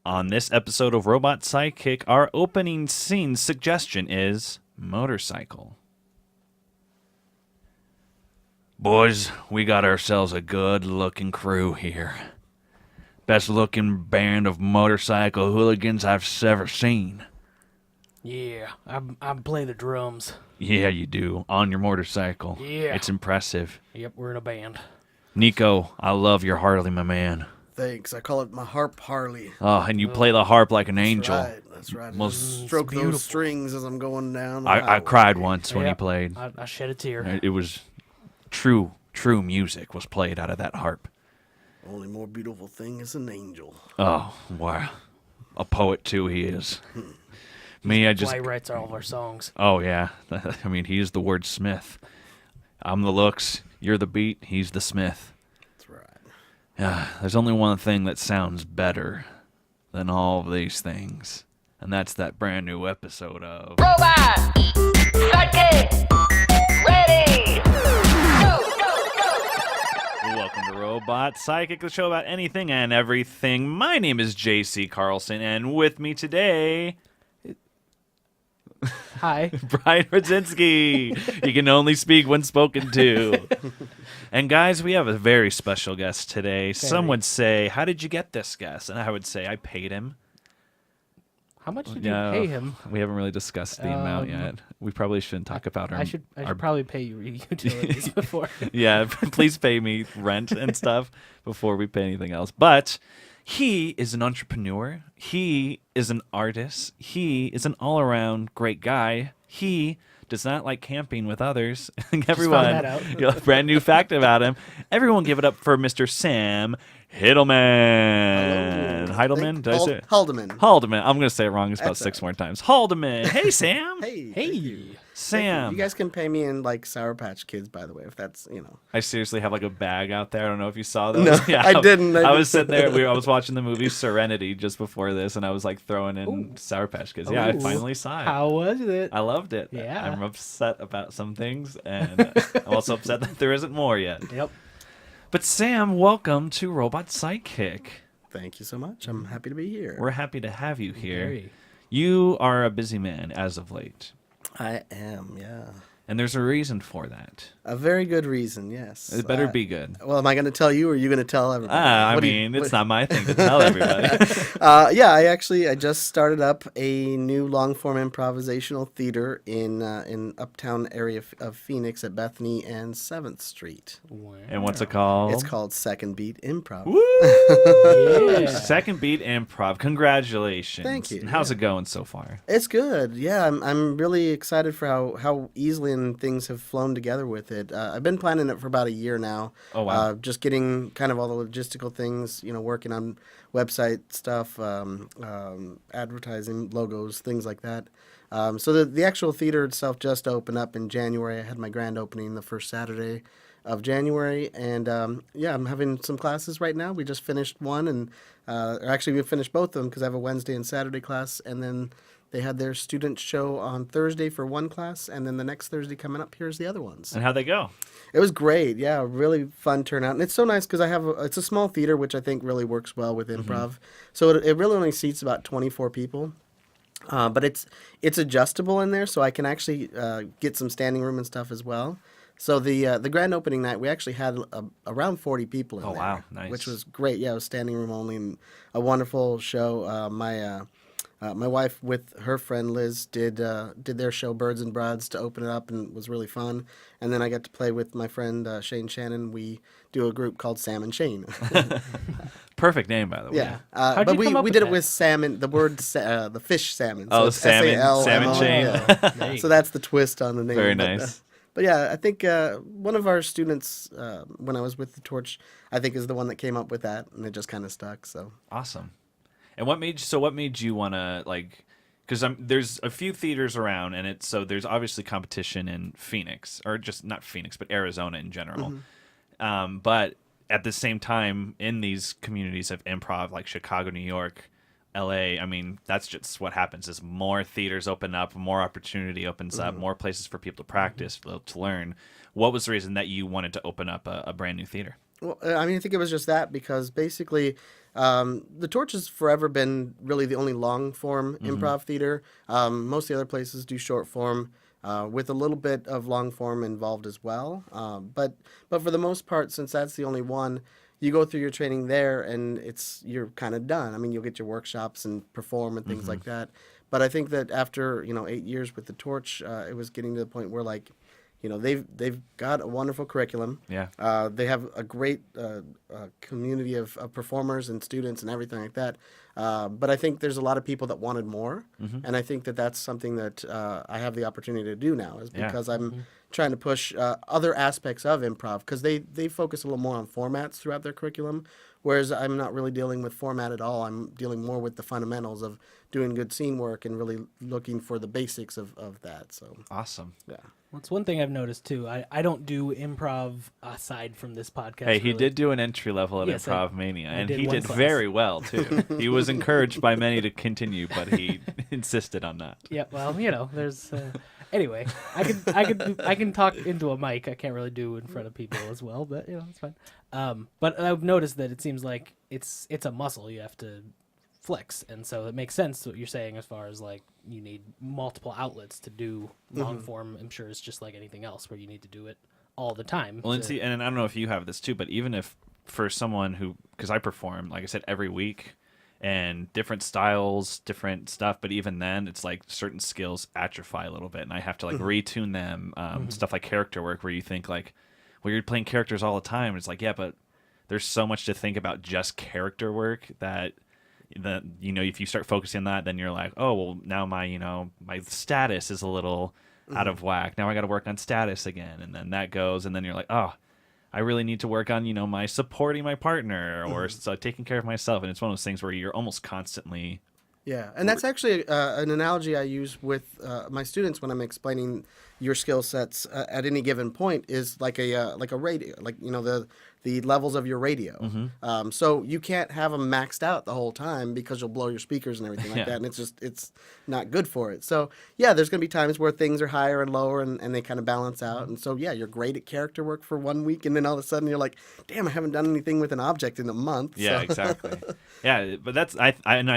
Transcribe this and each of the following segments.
On this episode of Robot Sidekick, our opening scene suggestion is motorcycle. Boys, we got ourselves a good-looking crew here. Best-looking band of motorcycle hooligans I've ever seen. Yeah, I play the drums. Yeah, you do. On your motorcycle. Yeah. It's impressive. Yep, we're in a band. Nico, I love your Harley, my man. Thanks. I call it my harp Harley. Oh, and you play the harp like an angel. That's right. Most- Stroke beautiful. those strings as I'm going down. the I highway. cried once when he Yep, played. I shed a tear. It was true music was played out of that harp. Only more beautiful thing is an angel. Oh, wow. A poet, too, he is. Me, I just... Why he writes all of our songs. Oh, yeah. I mean, he's the wordsmith. I'm the looks, you're the beat, he's the smith. That's right. There's only one thing that sounds better than all of these things, and that's that brand new episode of... Robot! Sidekick! Ready! Welcome to Robot Psychic, the show about anything and everything. My name is JC Carlson, and with me today... Hi. Brian Rudzinski. He can only speak when spoken to. And guys, we have a very special guest today. Some would say, how did you get this guest? And I would say, I paid him. How much did you pay him? We haven't really discussed the amount yet. We probably shouldn't talk about our... I should probably pay you utilities before. Yeah, please pay me rent and stuff before we pay anything else. But he is an entrepreneur. He is an artist. He is an all-around great guy. He does not like camping with others. Everyone, found that out. Brand new fact about him. Everyone give it up for Mr. Sam Haldiman. Heidelman? Did I say it? Haldiman. Haldiman. I'm going to say it wrong. It's about That's 6 more times. Haldiman. Hey, Sam. Hey. Hey. Sam. You guys can pay me in like Sour Patch Kids, by the way, if that's, I seriously have like a bag out there. I don't know if you saw those. No, I didn't. I was sitting there. I was watching the movie Serenity just before this, and I was like throwing in Sour Patch Kids. Yeah, I Ooh. finally saw it. How was it? I loved it. Yeah. I'm upset about some things, and I'm also upset that there isn't more yet. Yep. But Sam, welcome to Robot Sidekick. Thank you so much. I'm happy to be here. We're happy to have you here. Very. You are a busy man as of late, I am, yeah. and there's a reason for that. A very good reason, yes. It better be good. Well, am I going to tell you, or are you going to tell everybody? It's not my thing to tell everybody. Yeah, I just started up a new long-form improvisational theater in uptown area of Phoenix at Bethany and 7th Street. Wow. And what's it called? It's called Second Beat Improv. Yeah. Second Beat Improv. Congratulations. Thank you, And how's yeah. it going so far? It's good. Yeah, I'm really excited for how easily things have flown together with it. I've been planning it for about a year now. Oh, wow. Just getting kind of all the logistical things, working on website stuff, advertising, logos, things like that. So the actual theater itself just opened up in January. I had my grand opening the first Saturday of January, and I'm having some classes right now. We just finished one, and actually we finished both of them because I have a Wednesday and Saturday class, and then they had their student show on Thursday for one class, and then the next Thursday coming up, here's the other ones. And how'd they go? It was great, yeah, really fun turnout, and it's so nice because it's a small theater, which I think really works well with improv. So it really only seats about 24 people. But it's adjustable in there, so I can actually get some standing room and stuff as well. So the grand opening night, we actually had around 40 people in there. Oh, wow. Nice. Which was great. Yeah, it was standing room only, and a wonderful show. My wife with her friend Liz did their show Birds and Broads to open it up, and it was really fun. And then I got to play with my friend Shane Shannon. We do a group called Sam and Shane. Perfect name, by the way. Yeah, How'd but you come up we with did that? it with salmon. The word the fish salmon. Oh, it's salmon, S-A-L-M-O-N, Sam and Shane. yeah. There you So go. that's the twist on the name. Very but, nice. But yeah, I think one of our students, when I was with the Torch, I think is the one that came up with that, and it just kind of stuck. So Awesome. And what made you want to, like, because there's a few theaters around, and there's obviously competition in Phoenix, or just not Phoenix, but Arizona in general. But at the same time, in these communities of improv, like Chicago, New York, LA, I mean, that's just what happens is more theaters open up, more opportunity opens up, more places for people to practice, to learn. What was the reason that you wanted to open up a brand new theater? Well, I mean, I think it was just that because basically The Torch has forever been really the only long form improv theater. Most of the other places do short form. With a little bit of long form involved as well. But for the most part, since that's the only one, you go through your training there and you're kind of done. I mean, you'll get your workshops and perform and things like that. But I think that after 8 years with the Torch, it was getting to the point where they've got a wonderful curriculum. Yeah. They have a great community of performers and students and everything like that. But I think there's a lot of people that wanted more, and I think that that's something that I have the opportunity to do now, is because I'm trying to push other aspects of improv, because they focus a little more on formats throughout their curriculum, whereas I'm not really dealing with format at all. I'm dealing more with the fundamentals of doing good scene work and really looking for the basics of that. So Awesome. yeah. Well, it's one thing I've noticed too. I don't do improv aside from this podcast. Hey, he really. did do an entry level at Yes, Improv Mania, and did he one did class. very well too. He was encouraged by many to continue, but he insisted on that. Yeah, well, there's anyway. I can talk into a mic. I can't really do in front of people as well, but it's fine. But I've noticed that it seems like it's a muscle you have to flex, and so it makes sense what you're saying as far as like you need multiple outlets to do long form. I'm sure it's just like anything else where you need to do it all the time. Well, and see, and I don't know if you have this too, but even if for someone who, because I perform, like I said, every week, and different styles, different stuff, but even then, it's like certain skills atrophy a little bit, and I have to like retune them. Stuff like character work, where you think like, well, you're playing characters all the time. It's like, yeah, but there's so much to think about just character work that if you start focusing on that, then you're like, oh, well, now my status is a little out of whack. Now I got to work on status again, and then that goes, and then you're like, oh, I really need to work on my supporting my partner or so taking care of myself. And it's one of those things where you're almost constantly. Yeah, and that's actually an analogy I use with my students when I'm explaining your skill sets at any given point, is like a radio, like the levels of your radio. So you can't have them maxed out the whole time, because you'll blow your speakers and everything like that, and it's not good for it. So yeah, there's gonna be times where things are higher and lower, and they kind of balance out. And so yeah, you're great at character work for 1 week, and then all of a sudden you're like, damn, I haven't done anything with an object in a month. Yeah, So. exactly. Yeah, but that's I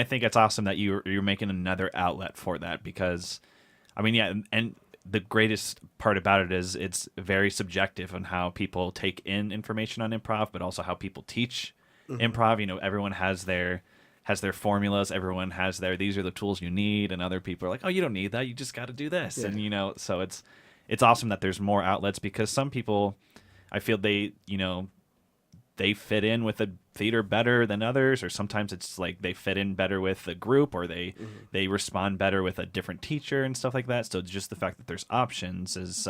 think it's awesome that you're making another outlet for that, because I mean, yeah, and the greatest part about it is it's very subjective on how people take in information on improv, but also how people teach improv. Everyone has their formulas. Everyone has these are the tools you need, and other people are like, oh, you don't need that. You just got to do this. Yeah. And so it's awesome that there's more outlets, because some people, I feel they fit in with a theater better than others, or sometimes it's like they fit in better with a group, or they respond better with a different teacher and stuff like that. So just the fact that there's options is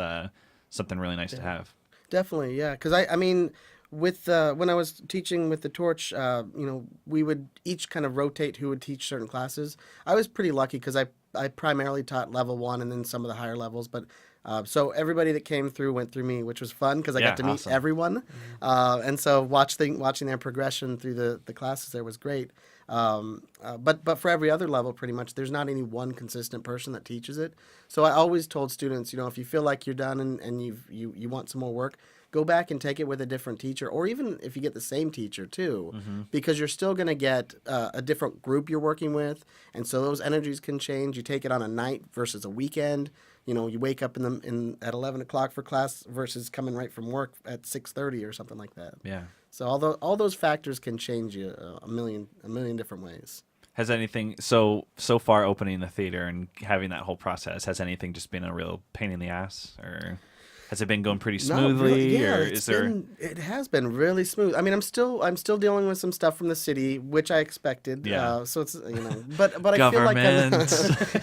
something really nice to have. Definitely, yeah. Because I mean, with when I was teaching with the Torch, we would each kind of rotate who would teach certain classes. I was pretty lucky because I primarily taught level 1 and then some of the higher levels, but. So everybody that came through went through me, which was fun because I got to meet everyone. And so watching their progression through the classes there was great. But for every other level, pretty much, there's not any one consistent person that teaches it. So I always told students, if you feel like you're done and you want some more work, go back and take it with a different teacher, or even if you get the same teacher too, because you're still going to get a different group you're working with. And so those energies can change. You take it on a night versus a weekend. You wake up at 11 o'clock for class versus coming right from work at 6:30 or something like that. Yeah. So all those factors can change you a million different ways. Has anything so far opening the theater and having that whole process, has anything just been a real pain in the ass, or has it been going pretty smoothly? Really, yeah, or is there? It has been really smooth. I mean, I'm still dealing with some stuff from the city, which I expected. Yeah. So it's but I feel like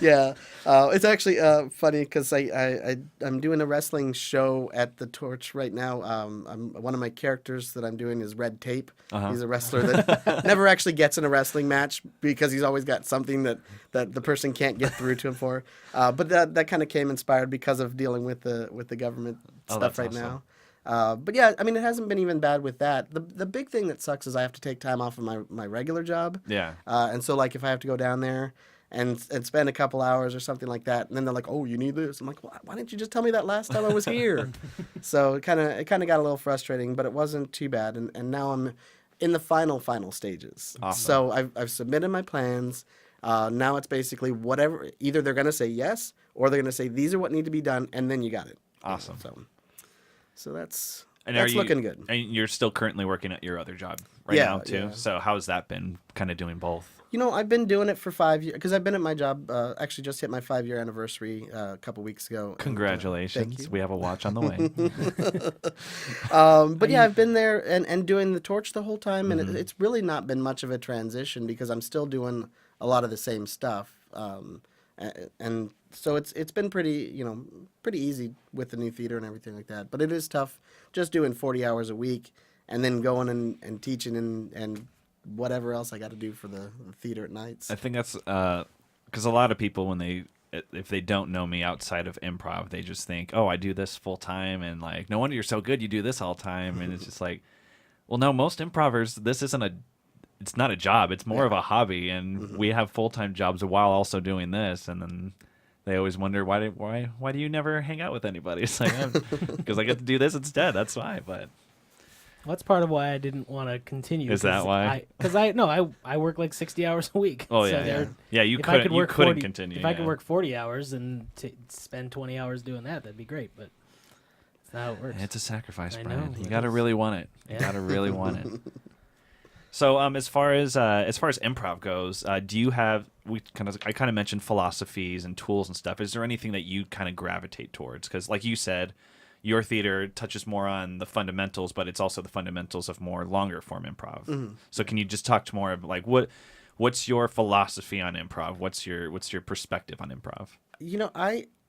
yeah. It's actually funny because I'm doing a wrestling show at the Torch right now. One of my characters that I'm doing is Red Tape. He's a wrestler that never actually gets in a wrestling match because he's always got something that the person can't get through to him for. But that kind of came inspired because of dealing with the government stuff right awesome. now. But yeah, I mean, it hasn't been even bad with that. The big thing that sucks is I have to take time off of my regular job. Yeah. And so like if I have to go down there and spend a couple hours or something like that, and then they're like, "Oh, you need this." I'm like, well, "Why didn't you just tell me that last time I was here?" So it kind of got a little frustrating, but it wasn't too bad. And now I'm in the final stages. Awesome. So I've submitted my plans. Now it's basically whatever. Either they're going to say yes, or they're going to say these are what need to be done, and then you got it. Awesome. So that's And that's looking good. And you're still currently working at your other job right Yeah, now too. yeah. So how's that been? Kind of doing both. I've been doing it for 5 years because I've been at my job. Actually, just hit my 5-year anniversary a couple weeks ago. Congratulations. Thank you. We have a watch on the way. But yeah, I've been there and doing the torch the whole time, and it's really not been much of a transition because I'm still doing a lot of the same stuff. And so it's been pretty easy with the new theater and everything like that. But it is tough just doing 40 hours a week and then going and teaching and whatever else I got to do for the theater at nights. I think that's because a lot of people if they don't know me outside of improv, they just think, oh, I do this full time, and like, no wonder you're so good. You do this all the time, and it's just like, well, no, most improvers, it's not a job. It's more of a hobby, and we have full-time jobs while also doing this, and then they always wonder why do you never hang out with anybody? It's like, because I get to do this instead. That's why. But Well, that's part of why I didn't want to continue. Is that why? Because I work like 60 hours a week. oh So yeah, there- yeah. You if I couldn't could work you couldn't 40 continue. If I yeah. could work 40 hours and spend 20 hours doing that, that'd be great. But that's not how it works. It's a sacrifice, I Brian. know, You it got to is. really want it. You Yeah. got to really want it. So, as far as improv goes, do you have? I kind of mentioned philosophies and tools and stuff. Is there anything that you kind of gravitate towards? Because, like you said, your theater touches more on the fundamentals, but it's also the fundamentals of more longer form improv. Mm-hmm. So, can you just talk to more of like what's your philosophy on improv? What's your perspective on improv?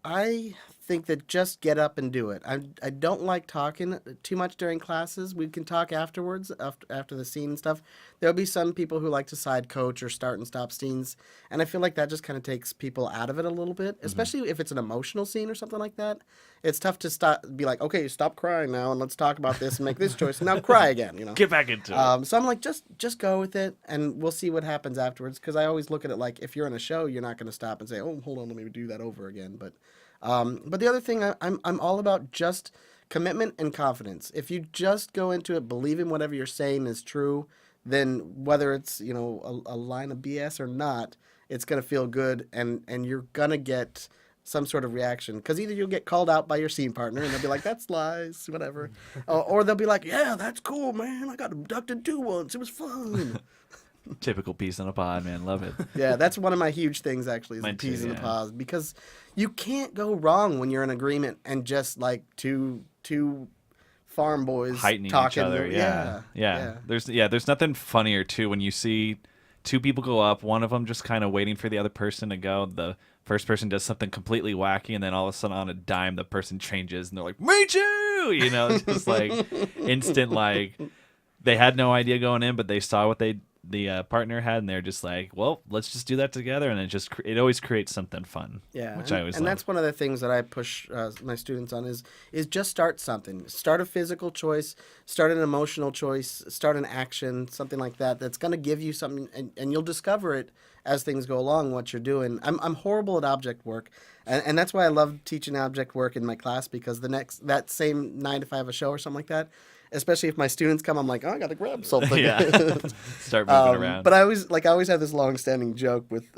I think that just get up and do it. I don't like talking too much during classes. We can talk afterwards, after the scene and stuff. There'll be some people who like to side coach or start and stop scenes, and I feel like that just kind of takes people out of it a little bit, especially if it's an emotional scene or something like that. It's tough to be like, okay, stop crying now, and let's talk about this and make this choice, and now cry again, Get back into it. So I'm like, just go with it, and we'll see what happens afterwards. Because I always look at it like, if you're in a show, you're not going to stop and say, oh, hold on, let me do that over again. But the other thing, I'm all about just commitment and confidence. If you just go into it believing whatever you're saying is true, then whether it's a line of BS or not, it's gonna feel good, and you're gonna get some sort of reaction. Because either you'll get called out by your scene partner, and they'll be like, "That's lies," whatever, or they'll be like, "Yeah, that's cool, man. I got abducted too once. It was fun." Typical piece in a pod, man. Love it. Yeah, that's one of my huge things, actually, is Mine the P's too, and the yeah. pause, because you can't go wrong when you're in agreement and just like two farm boys Heightening talking. each other. Yeah. There's nothing funnier too when you see two people go up, one of them just kind of waiting for the other person to go. The first person does something completely wacky, and then all of a sudden on a dime the person changes, and they're like, "Me too!" Just like instant, like they had no idea going in, but they saw what the partner had, and they're just like, well, let's just do that together, and it always creates something fun. Yeah, which I always and love. that's one of the things that I push my students on is just start something. Start a physical choice, start an emotional choice, start an action, something like that. That's going to give you something, and you'll discover it as things go along. What you're doing. I'm horrible at object work, and that's why I love teaching object work in my class, because that same 9 to 5 a show or something like that. Especially if my students come, I'm like, oh, I got to grab something. Yeah. Start moving around. But I always have this long-standing joke with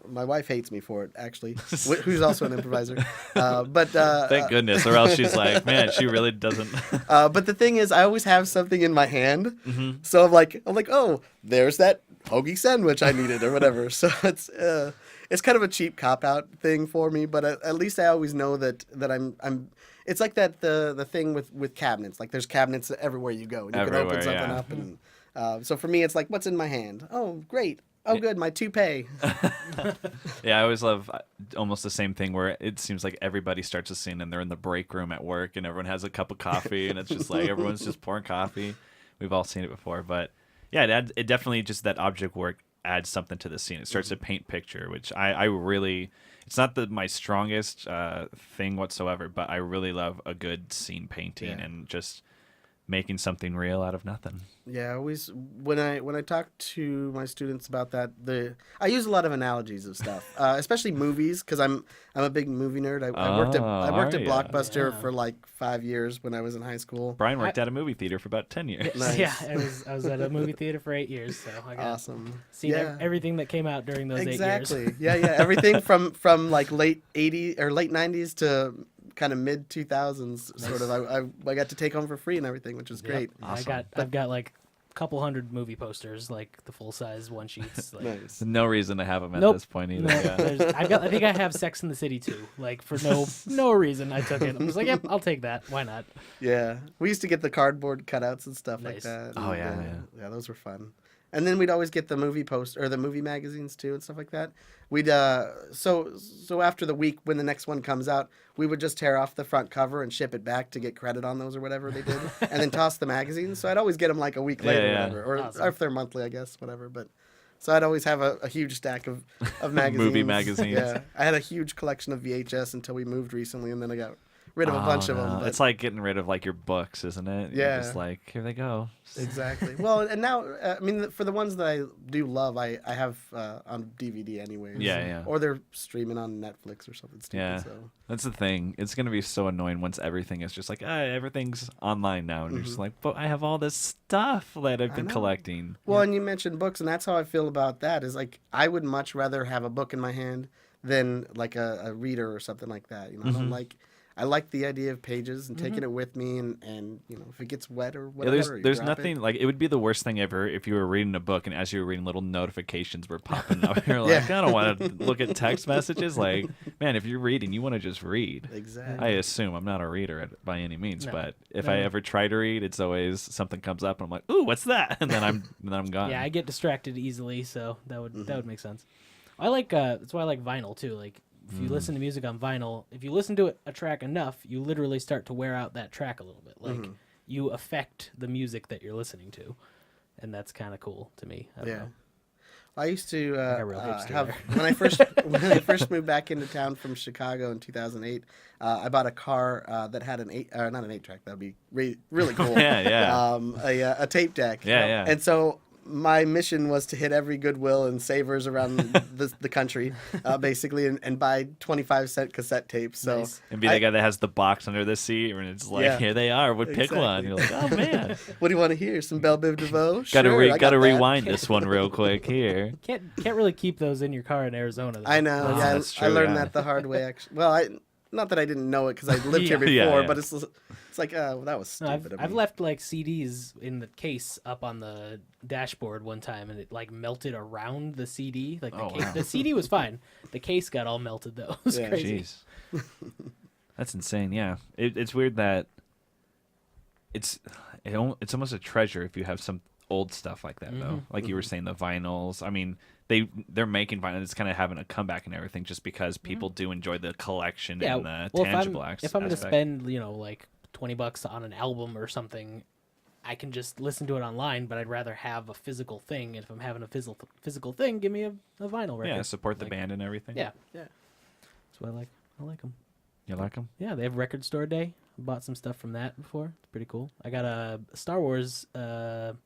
my wife hates me for it, actually, who's also an improviser. Thank goodness, or else she's like, man, she really doesn't. But the thing is, I always have something in my hand, so I'm like, oh, there's that hoagie sandwich I needed or whatever. So it's kind of a cheap cop-out thing for me, but at least I always know that I'm. It's like the thing with cabinets. Like there's cabinets everywhere you go. And you can open something up, and so for me, it's like, what's in my hand? Oh, great. Oh, good, my toupee. Yeah, I always love almost the same thing where it seems like everybody starts a scene and they're in the break room at work and everyone has a cup of coffee and it's just like everyone's just pouring coffee. We've all seen it before, but yeah, it definitely just that object work adds something to the scene. It starts to paint picture, which I really. It's not my strongest thing whatsoever, but I really love a good scene painting and just making something real out of nothing. Yeah, I always when I talk to my students about that, I use a lot of analogies of stuff, especially movies, because I'm a big movie nerd. I worked at are ya? Blockbuster Yeah. for like 5 years when I was in high school. Brian worked at a movie theater for about 10 years. Nice. Yeah, I was at a movie theater for 8 years, so I got Awesome. seen Yeah. everything that came out during those 8 years. Exactly. Yeah. Everything from like late 80s or late 90s to kind of mid 2000s. Sort of. I got to take home for free and everything, which was great. Awesome. I've got like a couple hundred movie posters, like the full size one sheets. Like, Nice. No reason to have them at Nope. this point either. no, Yeah. I think I have Sex in the City too. Like for no reason, I took it. I was like, yep, I'll take that. Why not? Yeah, we used to get the cardboard cutouts and stuff like Nice. that. Oh, and, yeah. yeah. Those were fun. And then we'd always get the movie post or the movie magazines too and stuff like that. We'd so after the week when the next one comes out, we would just tear off the front cover and ship it back to get credit on those or whatever they did, and then toss the magazines. So I'd always get them like a week later, Yeah, or yeah. whatever, or Awesome. if they're monthly, I guess, whatever. But so I'd always have a huge stack of magazines. Movie magazines. Yeah, I had a huge collection of VHS until we moved recently, and then I got rid of a bunch of them. no. But It's like getting rid of like your books, isn't it? You're Yeah. just like, here they go. Exactly. Well, and now, I mean, for the ones that I do love, I have on DVD anyways. Yeah, yeah. Or they're streaming on Netflix or something stupid. Yeah. So. That's the thing. It's going to be so annoying once everything is just like, everything's online now. And you're just like, but I have all this stuff that I've been know. collecting. Well, and you mentioned books, and that's how I feel about that. Is like I would much rather have a book in my hand than like a reader or something like that. You know, I like the idea of pages and taking it with me, and you know, if it gets wet or Yeah, whatever, you there's drop nothing it. like it would be the worst thing ever if you were reading a book and as you were reading little notifications were popping up. You're like, I don't want to look at text messages. Like, man, if you're reading, you want to just read. Exactly. I assume I'm not a reader by any means, No. but if No. I ever try to read, it's always something comes up and I'm like, ooh, what's that? And then I'm gone. Yeah, I get distracted easily, so that would make sense. I like that's why I like vinyl too. Like if you listen to music on vinyl, if you listen to a track enough, you literally start to wear out that track a little bit. Like you affect the music that you're listening to, and that's kind of cool to me. I don't Yeah. know. I used to a real hipster have there. when I first moved back into town from Chicago in 2008. I bought a car that had not an 8-track. That'd be really cool. Yeah. A tape deck. Yeah. And so my mission was to hit every Goodwill and Savers around the country, basically, and buy 25-cent cassette tapes. So Nice. And be the guy that has the box under the seat, and it's like, Yeah. here they are. Would pick one. Exactly. You're like, oh man, what do you want to hear? Some Belle Biv DeVoe? gotta Sure, I got gotta that. rewind this one real quick here. Can't really keep those in your car in Arizona. Though. I know. Oh, yeah, that's I true, learned yeah. that the hard way. Actually, well, not that I didn't know it because I lived here Yeah. before, Yeah. but it's like, well, that was No, stupid. of I've me. left like CDs in the case up on the dashboard one time, and it like melted around the CD. Like the Oh, case, wow. the CD was fine. The case got all melted though. It was Yeah. crazy. Jeez, that's insane. Yeah, it's weird that it's almost a treasure if you have some old stuff like that though. Like you were saying, the vinyls. I mean, they're making vinyl. It's kind of having a comeback and everything, just because people do enjoy the collection Yeah. and the Well, tangible if I'm going to aspect. spend like $20 on an album or something, I can just listen to it online. But I'd rather have a physical thing. And if I'm having a physical thing, give me a vinyl record. Yeah, support the Like, band and everything. Yeah, Yeah. that's what I like. I like them. You like them? Yeah, they have record store day. I bought some stuff from that before. It's pretty cool. I got a Star Wars, the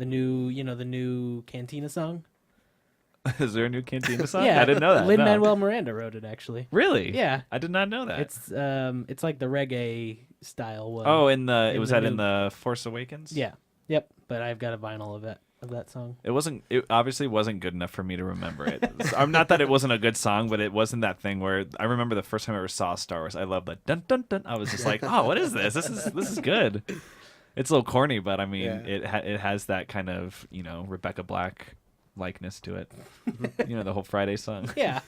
new Cantina song. Is there a new Cantina song? Yeah, I didn't know that. Lin no. Manuel Miranda wrote it actually. Really? Yeah. I did not know that. It's like the reggae style one. Oh, it in was the that in new- the Force Awakens? Yeah. Yep. But I've got a vinyl of that song. It obviously wasn't good enough for me to remember it. I'm not that it wasn't a good song, but it wasn't that thing where I remember the first time I ever saw Star Wars. I loved the dun dun dun. I was just like, oh, what is this? This is good. It's a little corny, but I mean, Yeah. it has that kind of Rebecca Black likeness to it. The whole Friday song. Yeah.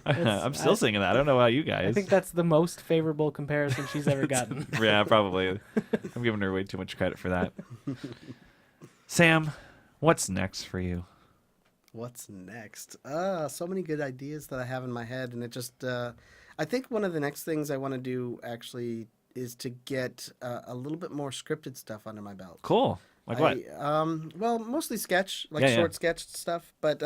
I'm still singing that. I don't know about you guys. I think that's the most favorable comparison she's ever gotten. Yeah, probably. I'm giving her way too much credit for that. Sam, what's next for you? What's next? So many good ideas that I have in my head, and it just I think one of the next things I want to do actually is to get a little bit more scripted stuff under my belt. Cool. Like what? Well, mostly sketch, like Yeah. short sketch stuff. But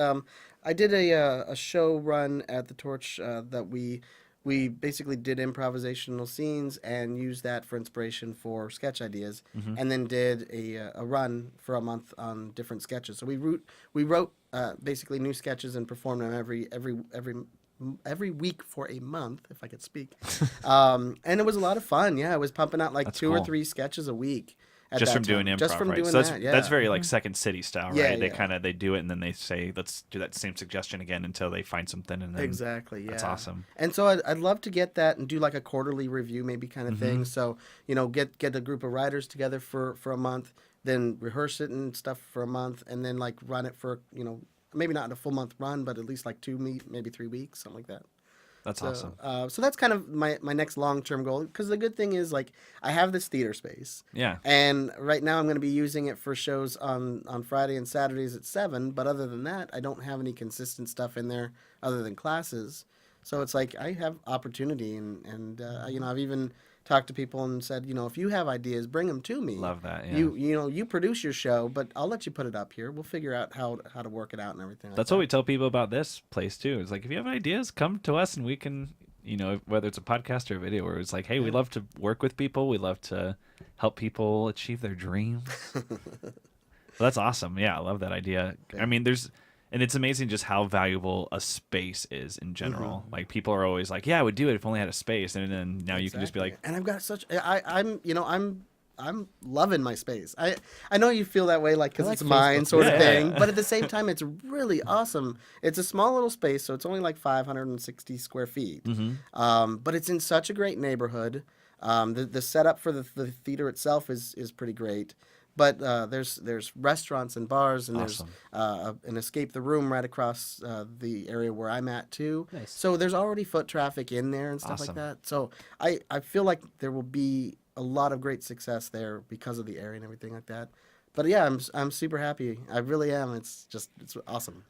I did a show run at the Torch that we we basically did improvisational scenes and used that for inspiration for sketch ideas, and then did a run for a month on different sketches. So we wrote basically new sketches and performed them every week for a month, if I could speak. And it was a lot of fun. Yeah, I was pumping out like That's two or cool. three sketches a week. At Just that from doing time. improv, Just from right? doing So that, yeah. that's very like Second City style, Yeah, right? They yeah. they do it and then they say, let's do that same suggestion again until they find something, and then Exactly, yeah. that's awesome. And so I'd love to get that and do like a quarterly review maybe kind of thing. So, get a group of writers together for a month, then rehearse it and stuff for a month, and then like run it for, maybe not a full month run, but at least like maybe 3 weeks, something like that. That's awesome. So that's kind of my next long-term goal, because the good thing is like I have this theater space. Yeah. And right now I'm going to be using it for shows on Friday and Saturdays at 7. But other than that, I don't have any consistent stuff in there other than classes. So it's like I have opportunity, and I've even talked to people and said, if you have ideas, bring them to me. Love that. Yeah. You produce your show, but I'll let you put it up here. We'll figure out how to work it out and everything. That's what we tell people about this place too. It's like, if you have ideas, come to us and we can, whether it's a podcast or a video, where it's like, hey, we love to work with people. We love to help people achieve their dreams. That's awesome. Yeah, I love that idea. Okay. I mean, and it's amazing just how valuable a space is in general. Like, people are always like, yeah, I would do it if only I had a space. And then now you can just be like, and I've got I'm loving my space. I know you feel that way, like, because it's mine Facebook. sort of Yeah. thing. But at the same time, it's really awesome. It's a small little space, so it's only like 560 square feet. But it's in such a great neighborhood. The setup for the theater itself is pretty great. But there's restaurants and bars, and Awesome. there's an escape the room right across the area where I'm at too. Nice. So there's already foot traffic in there and stuff Awesome. like that. So I feel like there will be a lot of great success there because of the area and everything like that. But yeah, I'm super happy. I really am. It's awesome.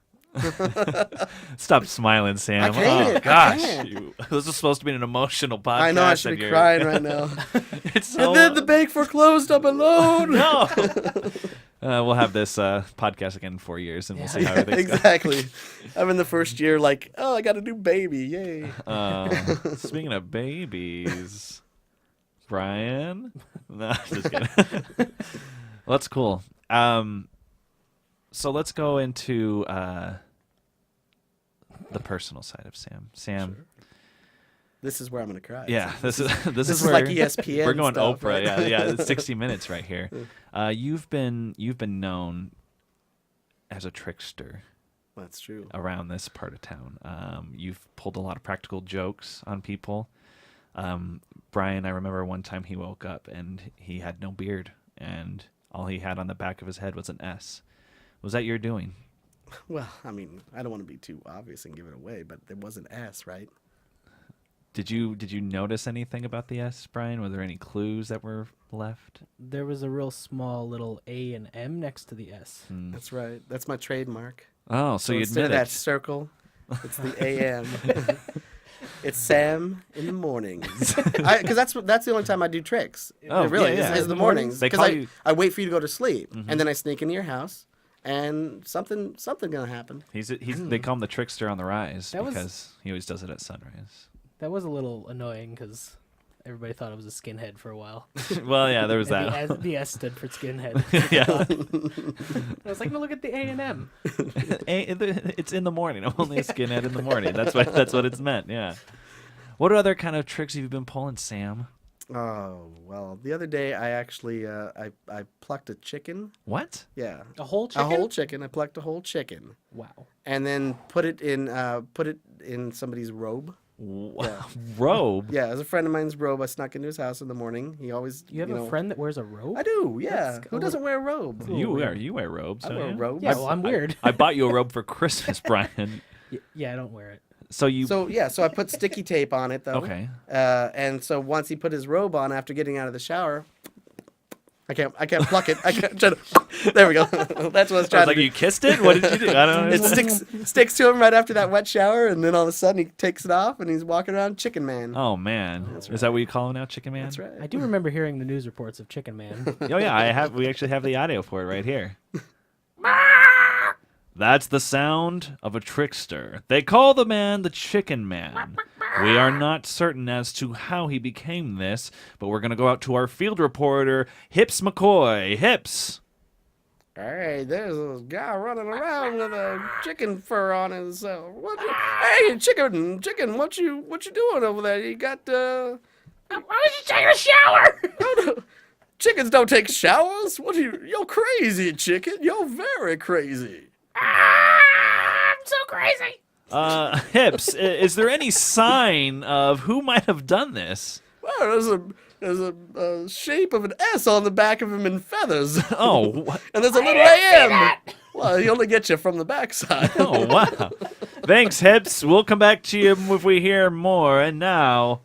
stop smiling, Sam. I can't. Oh, I gosh. can't. This is supposed to be an emotional podcast. I know I should and be you're- crying right now. It's so... And then the bank foreclosed. I'm alone. No. We'll have this podcast again in 4 years, and we'll see how everything's going. Exactly. I'm in the first year, like, oh, I got a new baby. Yay. Speaking of babies, Brian. No, just kidding. Well, that's cool. So let's go into the personal side of Sam. Sam. Sure. This is where I'm gonna cry. Yeah, this is This where is like ESPN. we're going stuff, Oprah. right? Yeah, it's 60 Minutes right here. You've been known as a trickster That's true. around this part of town. You've pulled a lot of practical jokes on people. Brian, I remember one time he woke up and he had no beard, and all he had on the back of his head was an S. Was that your doing? Well, I mean, I don't want to be too obvious and give it away, but there was an S, right? Did you notice anything about the S, Brian? Were there any clues that were left? There was a real small little A and M next to the S. That's right. That's my trademark. Oh, so you instead of admit that it. circle, it's the AM. It's Sam in the mornings. Because that's the only time I do tricks. Oh, It really yeah. is in the mornings. They Because call you- I wait for you to go to sleep, and then I sneak into your house, and something gonna happen. He's they call him the trickster on the rise That was- because he always does it at sunrise. That was a little annoying because everybody thought it was a skinhead for a while. Well, yeah, there was And that. the S stood for skinhead. Yeah. I was like, no, look at the A and M. It's in the morning. I'm only a skinhead in the morning. That's what it's meant. Yeah. What other kind of tricks have you been pulling, Sam? Oh well, the other day I actually I plucked a chicken. What? Yeah, A whole chicken? a whole chicken. I plucked a whole chicken, Wow. and then put it in somebody's robe. Yeah. Robe? Yeah, it was a friend of mine's robe. I snuck into his house in the morning. He always You have a friend that wears a robe? I do. Yeah. That's Who a doesn't little- wear a robe? You wear robes. I don't wear a you? robe. Yeah, well, I'm weird. I bought you a robe for Christmas, Brian. Yeah, I don't wear it. So you. So I put sticky tape on it though. Okay. And so once he put his robe on after getting out of the shower, I can't pluck it. I can't try to. There we go. That's what I was I was trying like, to do. you kissed it? What did you do? I don't know. It sticks to him right after that wet shower, and then all of a sudden he takes it off and he's walking around Chicken Man. Oh man, is that what you call him now, Chicken Man? That's right. I do remember hearing the news reports of Chicken Man. Oh yeah, we actually have the audio for it right here. That's the sound of a trickster. They call the man the Chicken Man. We are not certain as to how he became this, but we're going to go out to our field reporter, Hips McCoy. Hips. Hey, there's a guy running around with a chicken fur on his. Hey, chicken, what you doing over there? You got Why don't you take a shower? chickens don't take showers. What are you? You're crazy, chicken. You're very crazy. I'm so crazy. Hips, is there any sign of who might have done this? Well, there's a shape of an S on the back of him in feathers. Oh, what? And there's a little AM. Well, he only gets you from the backside. Oh, wow. Thanks, Hips. We'll come back to you if we hear more. And now,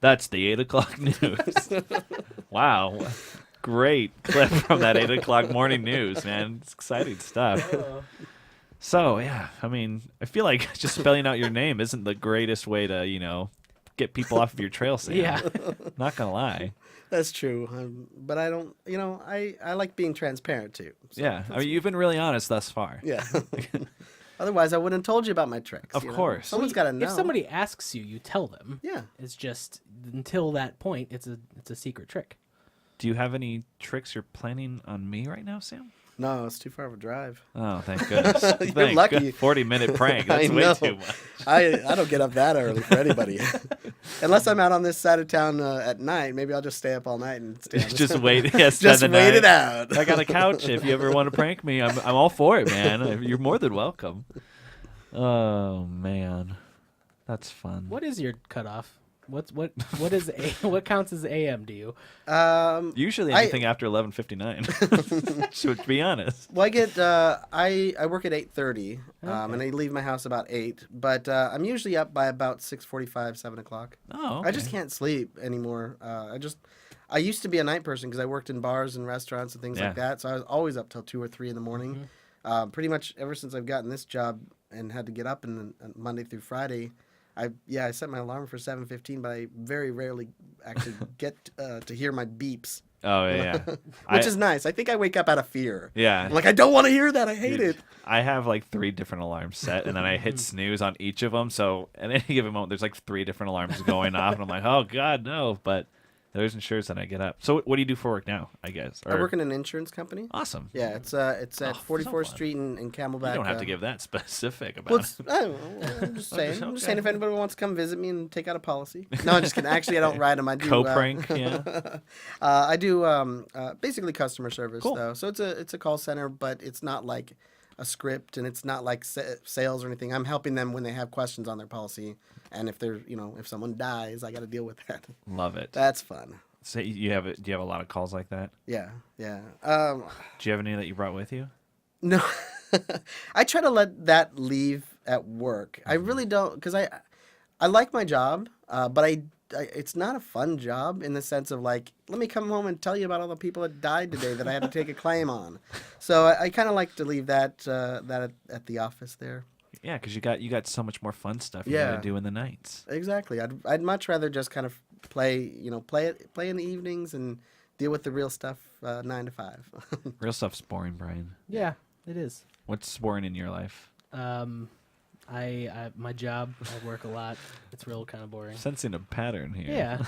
that's the 8 o'clock news. Wow. Great clip from that 8 o'clock morning news, man. It's exciting stuff. So, yeah, I mean, I feel like just spelling out your name isn't the greatest way to, get people off of your trail, Sam. Yeah. Not going to lie. That's true. But I don't, I like being transparent too. So Yeah. I mean, you've been really honest thus far. Yeah. Otherwise, I wouldn't have told you about my tricks. Of course. Someone's got to know. If somebody asks you, you tell them. Yeah. It's just until that point, it's a secret trick. Do you have any tricks you're planning on me right now, Sam? No, it's too far of a drive. Oh, thank goodness. You're Thank lucky. good- 40-minute prank. I That's way know. too much. I don't get up that early for anybody. Unless I'm out on this side of town at night, maybe I'll just stay up all night and stay on this- Just wait. Yeah, spend Just the wait night. it out. I got a couch. If you ever want to prank me, I'm all for it, man. You're more than welcome. Oh man, that's fun. What is your cutoff? What counts as AM to you? Usually anything after 11:59. To be honest. Well, I get I work at 8:30, and I leave my house about 8. But I'm usually up by about 6:45, 7 o'clock. Oh, okay. I just can't sleep anymore. I used to be a night person because I worked in bars and restaurants and things Yeah. like that. So I was always up till 2 or 3 in the morning. Pretty much ever since I've gotten this job and had to get up Monday through Friday. I set my alarm for 7:15, but I very rarely actually get to hear my beeps. Oh yeah. Which is nice. I think I wake up out of fear. Yeah. I'm like, I don't want to hear that. I hate it. I have like 3 different alarms set, and then I hit snooze on each of them. So at any given moment, there's like 3 different alarms going off, and I'm like, oh god, no. But there's ensures that I get up. So what do you do for work now? I guess. I work in an insurance company. Awesome. Yeah, it's at so 44th fun. Street in Camelback. You don't have to give that specific about Well, it. I'm just saying. I'm just Okay. saying if anybody wants to come visit me and take out a policy. No, I'm just kidding. Actually, I don't ride them. I do Co-prank, yeah. I do basically customer service Cool. though. So it's a call center, but it's not like a script and it's not like sales or anything. I'm helping them when they have questions on their policy, and if they're if someone dies, I got to deal with that. Love it. That's fun. So do you have a lot of calls like that? Yeah, yeah. Do you have any that you brought with you? No, I try to let that leave at work. I really don't, because I like my job, but it's not a fun job in the sense of like, let me come home and tell you about all the people that died today that I had to take a claim on. So I kind of like to leave that at the office there. Yeah, because you got so much more fun stuff you Yeah. got to do in the nights. Exactly. I'd much rather just kind of play in the evenings and deal with the real stuff 9 to 5. Real stuff's boring, Brian. Yeah, it is. What's boring in your life? I my job. I work a lot. It's real kind of boring. Sensing a pattern here. Yeah,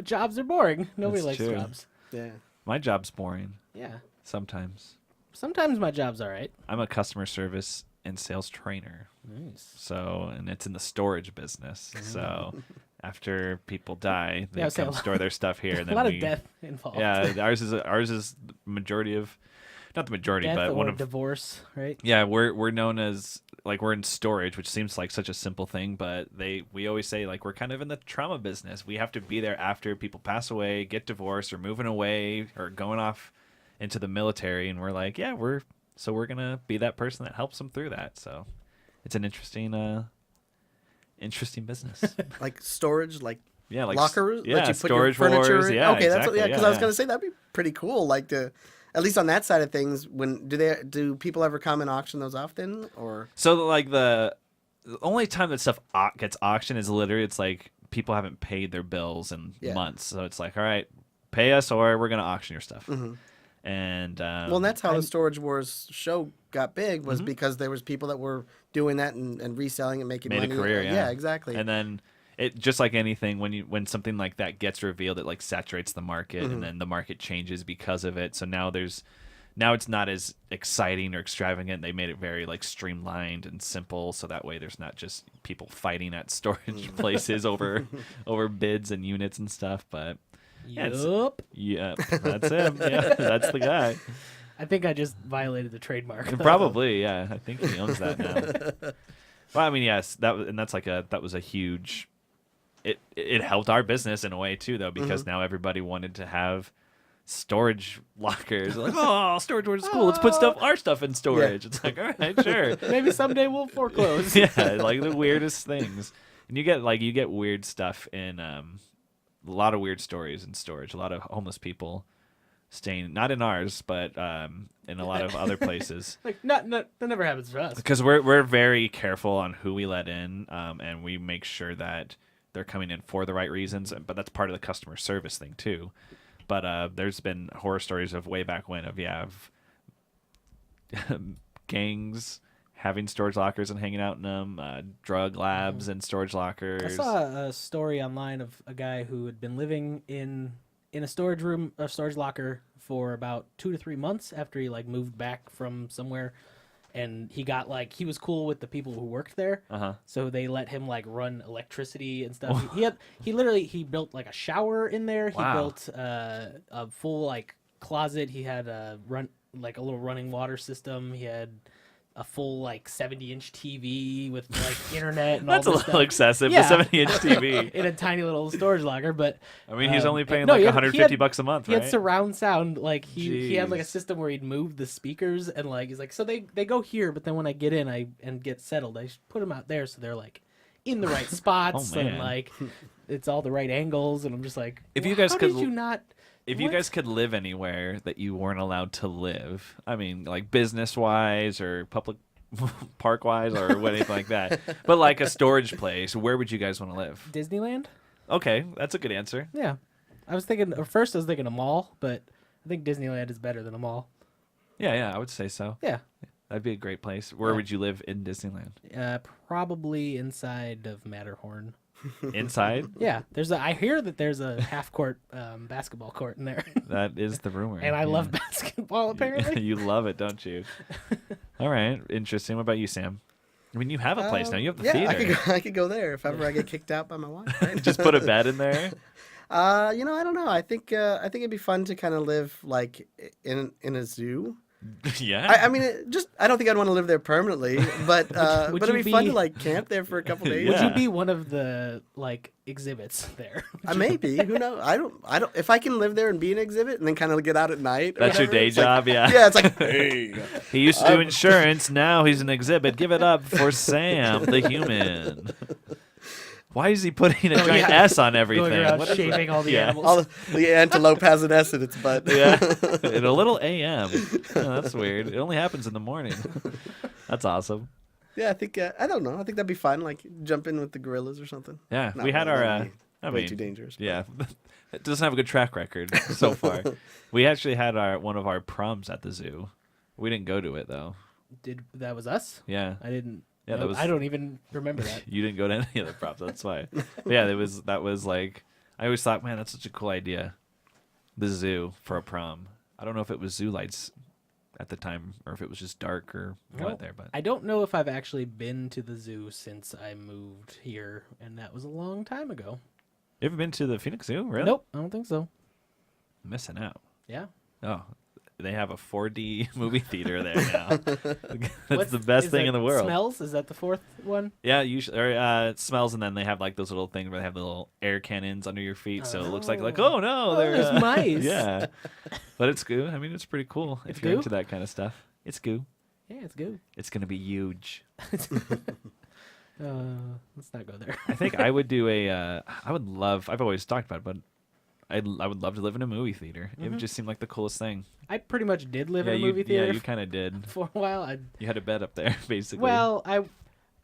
jobs are boring. Nobody That's likes true. jobs. Yeah. My job's boring Yeah, sometimes. sometimes my job's all right. I'm a customer service and sales trainer. Nice. So, and it's in the storage business. So, after people die, they Yeah, so come store their stuff here, and A then lot we, of death involved. Yeah, ours is the majority of, not the majority, death but or one of. divorce, right? Yeah, we're known as like we're in storage, which seems like such a simple thing, but we always say like we're kind of in the trauma business. We have to be there after people pass away, get divorced, or moving away, or going off into the military, and we're like, yeah, we're gonna be that person that helps them through that. So it's an interesting business. Like storage, like Yeah, like lockers. Yeah, that you put storage your furniture wars. in? Yeah, okay, exactly. that's because I was yeah. gonna say that'd be pretty cool. Like to, at least on that side of things, when do people ever come and auction those off then, or So like the only time that stuff gets auctioned is literally it's like people haven't paid their bills in Yeah. months, so it's like, all right, pay us or we're gonna auction your stuff. Mhm. And well, and that's how the Storage Wars show got big was Mhm. because there was people that were doing that and reselling and making made money. a career. Yeah, exactly. And then it just like anything when something like that gets revealed, it like saturates the market, and then the market changes because of it. So now it's not as exciting or extravagant. They made it very like streamlined and simple, so that way there's not just people fighting at storage places over bids and units and stuff. But Yup. yeah, that's him. Yeah, that's the guy. I think I just violated the trademark. Probably, yeah. I think he owns that now. Well, I mean, yes, that was a huge. It helped our business in a way too, though, because now everybody wanted to have storage lockers. Like, oh, storage is cool. Let's put our stuff in storage. It's like, all right, sure. Maybe someday we'll foreclose. Yeah, like the weirdest things, and you get weird stuff in a lot of weird stories in storage. A lot of homeless people staying, not in ours, but in a lot of other places. Like, that never happens to us. Because we're very careful on who we let in, and we make sure that they're coming in for the right reasons. But that's part of the customer service thing too. But there's been horror stories of way back when of gangs having storage lockers and hanging out in them, drug labs and storage lockers. I saw a story online of a guy who had been living in a storage locker for about 2 to 3 months after he like moved back from somewhere, and he got like, he was cool with the people who worked there, so they let him like run electricity and stuff. He built like a shower in there. He built a full like closet. He had a little running water system. He had a full like 70-inch TV with like internet and all That's a this little stuff. excessive. Yeah. The 70-inch TV. In a tiny little storage locker, but I mean, he's only paying no, like he had- $150 a month, he right? had surround sound. Like he had like a Jeez. system where he'd move the speakers, and like he's like, so they go here, but then when I get in and get settled, I put them out there so they're like in the right spots Oh, man. and like it's all the right angles. And I'm just like, If you guys how could did you not? If you what? guys could live anywhere that you weren't allowed to live, I mean, like business-wise or public park-wise or anything like that, but like a storage place, where would you guys want to live? Disneyland? Okay, that's a good answer. Yeah, I was thinking a mall, but I think Disneyland is better than a mall. Yeah, I would say so. Yeah, That'd be a great place. Where would you live in Disneyland? probably inside of Matterhorn. Inside? Yeah, I hear that there's a half-court basketball court in there. That is the rumor. And I love basketball, apparently. You love it, don't you? All right, interesting. What about you, Sam? I mean, you have a place now. You have the theater. I could go there if ever I get kicked out by my wife. Right? Just put a bed in there. I don't know. I think it'd be fun to kind of live like in a zoo. Yeah. I mean, I don't think I'd want to live there permanently, but would it'd you be fun to be- like camp there for a couple days. Yeah. Would you be one of the like exhibits there? Maybe. Who knows? I don't. If I can live there and be an exhibit and then kind of get out at night. or That's your whatever, day it's like- job, yeah. Yeah, it's like, hey. He used to do insurance. Now he's an exhibit. Give it up for Sam, the human. Why is he putting a giant S on everything? Going around What is shaving that? all the Yeah. animals. All the antelope has an S in its butt. Yeah, and a little AM. Oh, that's weird. It only happens in the morning. That's awesome. Yeah, I think I don't know. I think that'd be fun. Like jump in with the gorillas or something. Yeah, Not we had really, our. that'd be way too dangerous. but- Yeah, it doesn't have a good track record so far. We actually had one of our proms at the zoo. We didn't go to it though. That was us? Yeah, I didn't. Yeah, that was- I don't even remember that. you didn't go to any of the props. That's why. But yeah, that was like I always thought, man, that's such a cool idea. The zoo for a prom. I don't know if it was zoo lights at the time or if it was just dark or what there, but I don't know if I've actually been to the zoo since I moved here, and that was a long time ago. you ever been to the Phoenix Zoo? Really? Nope, I don't think so. Missing out. Yeah. Oh, they have a 4D movie theater there now. That's What's- the best is thing that in the world. Smells? Is that the fourth one? Yeah, usually it smells, and then they have like those little things where they have the little air cannons under your feet, so it looks like oh no, there's mice. Yeah, but it's good. I mean, it's pretty cool if It's you're goo? into that kind of stuff. It's goo. Yeah, it's good. It's gonna be huge. Let's not go there. I think I would do a. I would love. I've always talked about it, but I would love to live in a movie theater. It would just seem like the coolest thing. I pretty much did live Yeah, in a movie Yeah, theater you kind of did. for a while. You had a bed up there, basically. Well,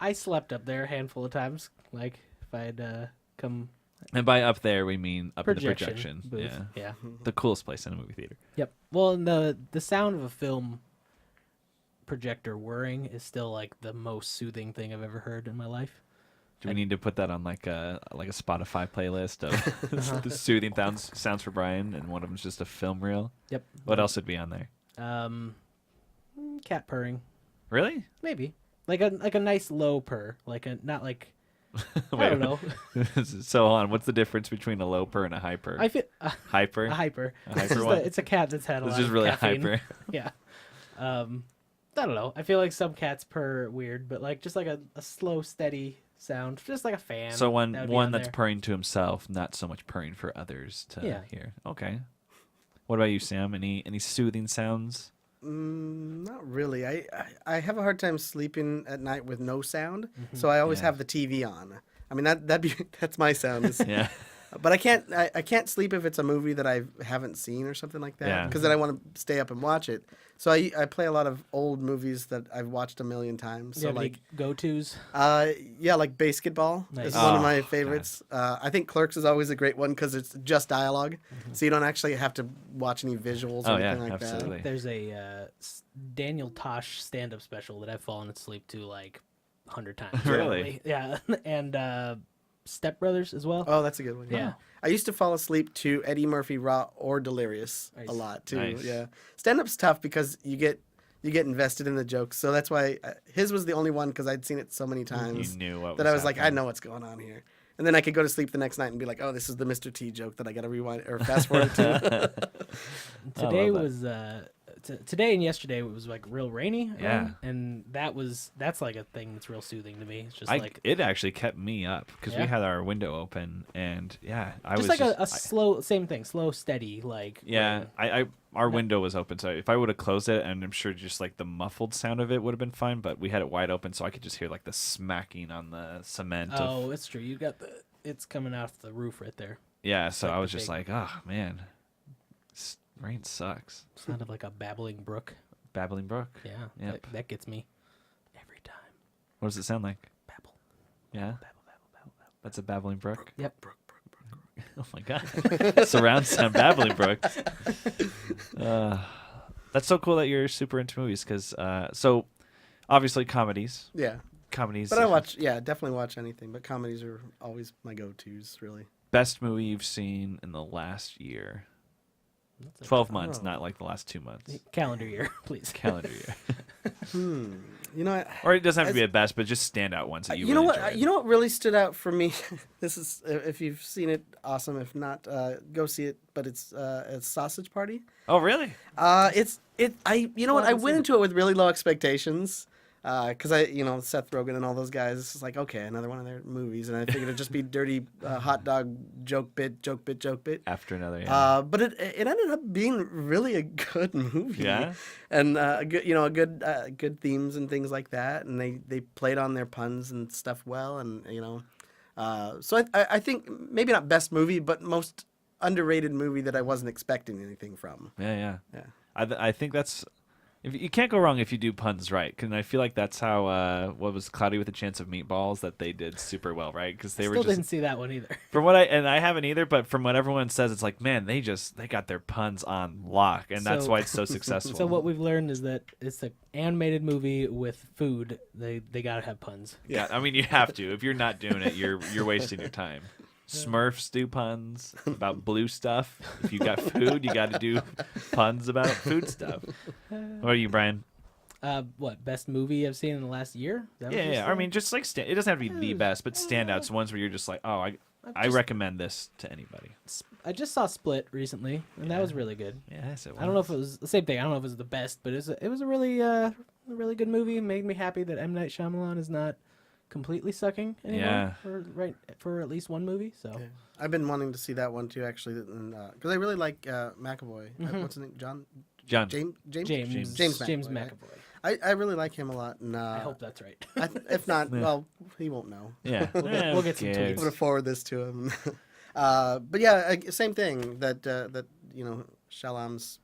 I slept up there a handful of times. Like if I'd come and by up there we mean up in the projection projection. booth. Yeah, Yeah. the coolest place in a movie theater. Yep. Well, and the sound of a film projector whirring is still like the most soothing thing I've ever heard in my life. Do we need to put that on like a Spotify playlist of the soothing sounds for Brian, and one of them's just a film reel? Yep. What else would be on there? Cat purring, Really? maybe like a nice low purr, not like I don't know. So hold on, what's the difference between a low purr and a high purr? I feel Hyper? a hyper. A hyper one? It's a cat that's had a It's lot just of really caffeine. hyper. Yeah. I don't know. I feel like some cats purr weird, but like just like a slow, steady sound, just like a fan. So that would be one on that's there. purring to himself, not so much purring for others to Yeah. hear. Okay. What about you, Sam? Any soothing sounds? Not really. I have a hard time sleeping at night with no sound, so I always Yeah. have the TV on. I mean that's my sound. Yeah. But I can't sleep if it's a movie that I haven't seen or something like that, Yeah. because then I want to stay up and watch it. So I play a lot of old movies that I've watched a million times. Do So you have like any go-tos? yeah, like Basketball Nice. is one of Oh, my God. favorites. I think Clerks is always a great one because it's just dialogue, so you don't actually have to watch any visuals or Oh, yeah, anything like absolutely. There's a Daniel Tosh stand-up special that I've fallen asleep to like 100 times. Really? probably. Yeah, and Step Brothers as well. that. Oh, that's a good one. Yeah. I used to fall asleep to Eddie Murphy Raw or Delirious Nice. a lot too. Nice. Yeah, stand-up's tough because you get invested in the jokes. So that's why his was the only one because I'd seen it so many You times knew what that was I was like, I happening. know what's going on here. And then I could go to sleep the next night and be like, oh, this is the Mr. T joke that I got to rewind or fast forward to. Today love was today and yesterday it was like real rainy. Yeah. and that's like a thing that's real soothing to me. It's just like It actually kept me up because we Yeah? had our window open, and yeah, I just was like just, a slow, same thing, slow, steady, like yeah, rain. our window was open, so if I would have closed it, and I'm sure just like the muffled sound of it would have been fine, but we had it wide open, so I could just hear like the smacking on the cement. Oh, it's true. You got it's coming off the roof right there. Yeah, so like I the was just big- like, oh man, rain sucks. Sounded like a babbling brook. Babbling brook. Yeah, Yep. that gets me every time. What does it sound like? Babble, Yeah, babble, babble, babble, babble. that's a babbling brook. Yep. Oh my god, surround sound babbling brook. That's so cool that you're super into movies, because so obviously comedies. Yeah. Comedies. But I definitely watch anything, but comedies are always my go-tos, really. Best movie you've seen in the last year. 12 months, not like the last 2 months. Calendar year, please. Calendar year. You know, Or it doesn't have to be a best, but just standout ones that you you know really what? enjoyed. You know what really stood out for me? This is if you've seen it, awesome. If not, go see it. But it's Sausage Party. Oh, really? You know what? I went into it with really low expectations. Because Seth Rogen and all those guys, it's just like, okay, another one of their movies, and I figured it'd just be dirty hot dog joke bit. After another, yeah. But it ended up being really a good movie. Yeah? And good themes and things like that, and they played on their puns and stuff well, and so I think maybe not best movie, but most underrated movie that I wasn't expecting anything from. Yeah. Yeah. I think that's... You can't go wrong if you do puns right, and I feel like that's how what was Cloudy with a Chance of Meatballs that they did super well, right? Because they Still were just didn't see that one either. from what I haven't either, but from what everyone says, it's like, man, they got their puns on lock, and that's So- why it's so successful. So what we've learned is that it's an animated movie with food. They gotta have puns. Yeah, I mean, you have to. If you're not doing it, you're wasting your time. Smurfs do puns about blue stuff. If you got food, you got to do puns about food stuff. What are you, Brian? What best movie I've seen in the last year? Is that what you're Yeah. I saying? mean, just like it doesn't have to be the best, but standouts, ones where you're just like, oh, I recommend this to anybody. I just saw Split recently, and that was really good. Yes, it was. I don't know if it was the same thing. I don't know if it was the best, but it was a really good movie. It made me happy that M. Night Shyamalan is not completely sucking anymore for at least one movie. So I've been wanting to see that one too, actually, because I really like McAvoy. What's his name? James James McAvoy. McAvoy. I really like him a lot, and I hope that's right. if not, well, he won't know. Yeah, we'll get some I'm tweets. gonna forward this to him. But yeah, same thing. That Shyamalan's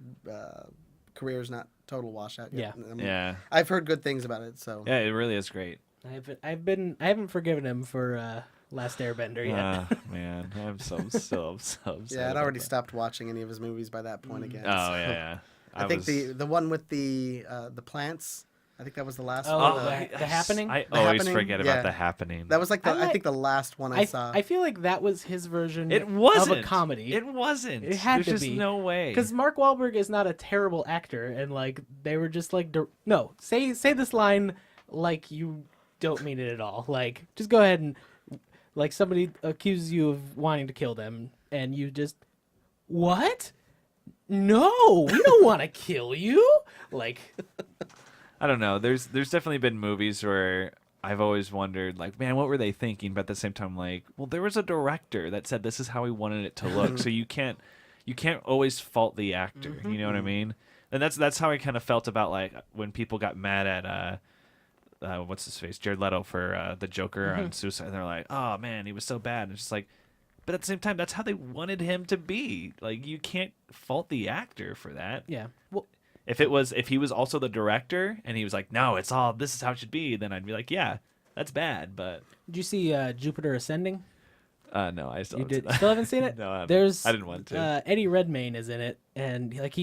career is not total washout yet. Yeah. Yeah. I've heard good things about it. So Yeah, it really is great. I haven't forgiven him for Last Airbender yet. Man, I'm so upset. yeah, I'd about already that. stopped watching any of his movies by that point again. Oh so. yeah. I think the one with the plants. I think that was the last Oh, one. The Happening? I The always Happening? forget about Yeah. The Happening. That was like I think the last one I saw. I feel like that was his version It wasn't of a comedy. It wasn't. It had There's to just be. no way. Because Mark Wahlberg is not a terrible actor, and like they were just like, no, say this line like you don't mean it at all. Like, just go ahead and like somebody accuses you of wanting to kill them, and you just, what? No, we don't want to kill you. Like, I don't know. There's definitely been movies where I've always wondered, like, man, what were they thinking? But at the same time, like, well, there was a director that said this is how he wanted it to look. So you can't always fault the actor. You know what I mean? And that's how I kind of felt about like when people got mad at what's his face, Jared Leto for the Joker on Suicide. They're like, oh man, he was so bad. And it's just like, but at the same time, that's how they wanted him to be. Like, you can't fault the actor for that. yeah. Well, If he was also the director and he was like, no, this is how it should be, then I'd be like, yeah, that's bad. But did you see Jupiter Ascending? no, I still You haven't seen did that. still haven't seen it? No, I haven't. There's I didn't want to. Eddie Redmayne is in it, and like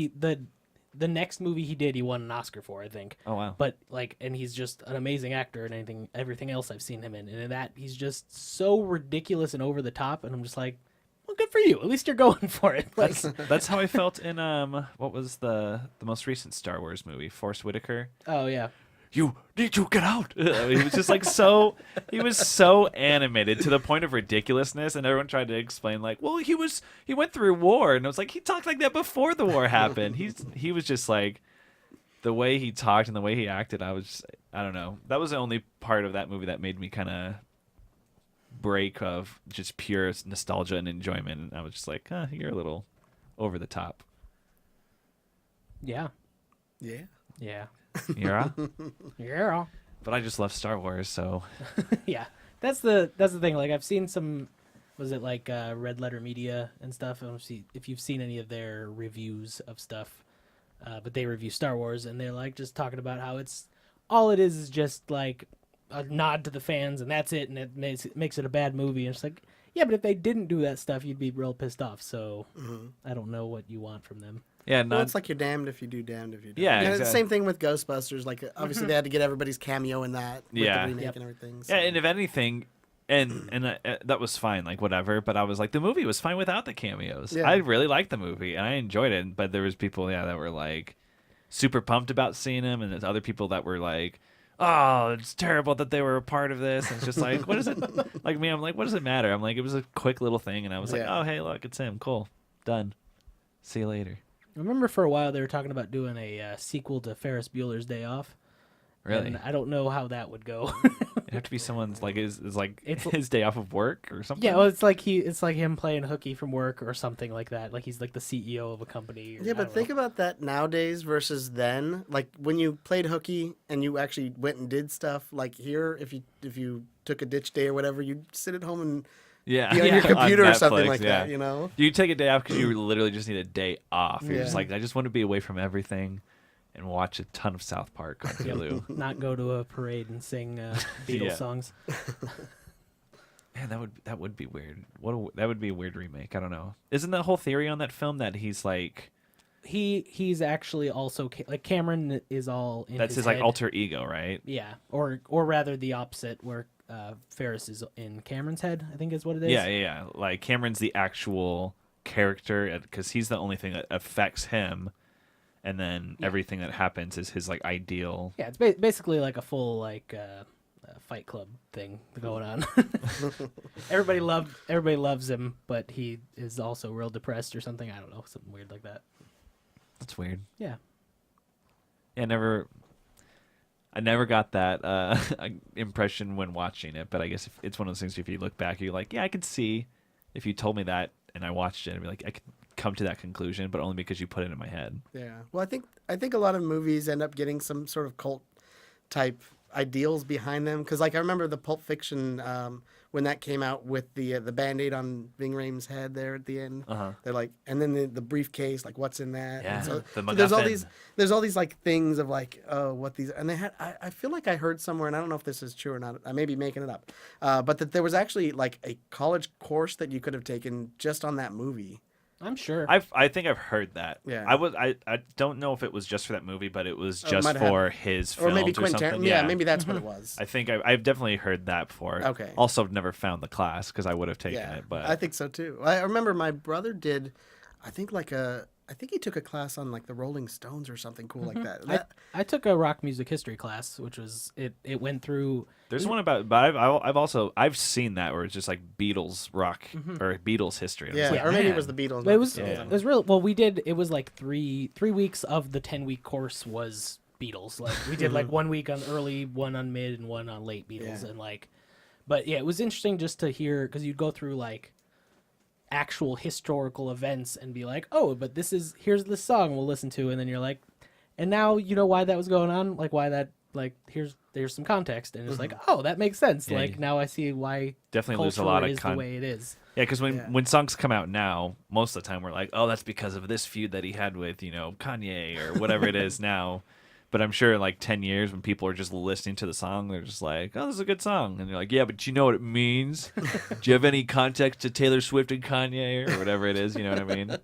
the next movie he did, he won an Oscar for, I think. Oh wow. But like, and he's just an amazing actor, and everything else I've seen him in, and in that he's just so ridiculous and over the top, and I'm just like, well, good for you. At least you're going for it. Like, That's how I felt in what was the most recent Star Wars movie, Forrest Whitaker. oh yeah, You need to get out. He was just like he was so animated to the point of ridiculousness, and everyone tried to explain like, well, he went through war, and I was like, he talked like that before the war happened. He was just like, the way he talked and the way he acted, I don't know. That was the only part of that movie that made me kind of break of just pure nostalgia and enjoyment, and I was just like, you're a little over the top. yeah, Yeah. yeah, Yeah. yeah. But I just love Star Wars, so Yeah, that's the thing. Like, I've seen some, was it like Red Letter Media and stuff? I don't see if you've seen any of their reviews of stuff, but they review Star Wars, and they're like just talking about how it's all it is just like a nod to the fans, and that's it, and it makes it a bad movie. And it's like, yeah, but if they didn't do that stuff, you'd be real pissed off. So I don't know what you want from them. yeah. Well, it's like you're damned if you do, damned if you don't. Yeah, And it's the exactly. same thing with Ghostbusters. Like, obviously, they had to get everybody's cameo in that with Yeah. the remake Yep. and everything. So. Yeah, and if anything, and that was fine, like whatever. But I was like, the movie was fine without the cameos. Yeah. I really liked the movie and I enjoyed it. But there was people, that were like super pumped about seeing him, and there's other people that were like, oh, it's terrible that they were a part of this. And it's just like, what is it? Like me, I'm like, what does it matter? I'm like, it was a quick little thing, and I was like, Yeah. oh hey, look, it's him. Cool, done. See you later. I remember for a while they were talking about doing a sequel to Ferris Bueller's Day Off. Really? And I don't know how that would go. It'd have to be someone's like is like It's- his day off of work or something. Yeah, well, it's like him playing hooky from work or something like that. Like he's like the CEO of a company. Or, Yeah, but think about that nowadays versus then. Like when you played hooky and you actually went and did stuff. Like here, if you took a ditch day or whatever, you'd sit at home and yeah, be on your On computer or something Netflix, like yeah. that. You know. You take a day off because you literally just need a day off. You're just Yeah. like, I just want to be away from everything and watch a ton of South Park on Hulu. not go to a parade and sing Beatles Yeah. songs. Man, that would be weird. That would be a weird remake. I don't know. Isn't the whole theory on that film that he's like He's actually also like Cameron is all in that's his head. like alter ego, right? Yeah, or rather the opposite, where Ferris is in Cameron's head. I think is what it is. Yeah. Like Cameron's the actual character because he's the only thing that affects him, and then everything that happens is his like ideal. Yeah, it's basically like a full like Fight Club thing going on. everybody loves him, but he is also real depressed or something. I don't know, something weird like that. That's weird. Yeah. Yeah, I never got that impression when watching it, but I guess it's one of those things. If you look back, you're like, yeah, I could see. If you told me that and I watched it, I'd be like, I could come to that conclusion, but only because you put it in my head. Yeah. Well, I think a lot of movies end up getting some sort of cult type ideals behind them. Because like I remember the Pulp Fiction when that came out with the Band-Aid on Ving Rhames' head there at the end. Uh-huh. They're like, and then the briefcase, like what's in that? Yeah, And so the there's all MacGuffin. there's all these like things of like, oh, what these, and they had. I feel like I heard somewhere, and I don't know if this is true or not. I may be making it up, but that there was actually like a college course that you could have taken just on that movie. I'm sure. I think I've heard that. Yeah. I don't know if it was just for that movie, but it was just might for his or films maybe or Quentin. something. Yeah, maybe that's what it was. I think I've definitely heard that before. Okay. Also, I've never found the class because I would have taken Yeah, it. But I think so too. I remember my brother did, I think he took a class on like the Rolling Stones or something cool like that. I took a rock music history class, which was it went through. there's one about, but I've seen that where it's just like Beatles rock or Beatles history. I'm just Yeah, like, or maybe it man. was the Beatles. But it was not the Stones. it was real. Well, we did. It was like three weeks of the 10-week course was Beatles. Like we did like 1 week on early, one on mid, and one on late Beatles, Yeah. and like. But yeah, it was interesting just to hear because you'd go through like actual historical events and be like, oh, but here's this song we'll listen to, and then you're like, and now you know why that was going on, like why that, like there's some context, and it's like, oh, that makes sense. Yeah, like now I see why Definitely lose a culture lot of is the way it is. Yeah, because when songs come out now, most of the time we're like, oh, that's because of this feud that he had with Kanye or whatever it is now. But I'm sure in like 10 years when people are just listening to the song, they're just like, oh, this is a good song. And you're like, yeah, but you know what it means? Do you have any context to Taylor Swift and Kanye or whatever it is? You know what I mean?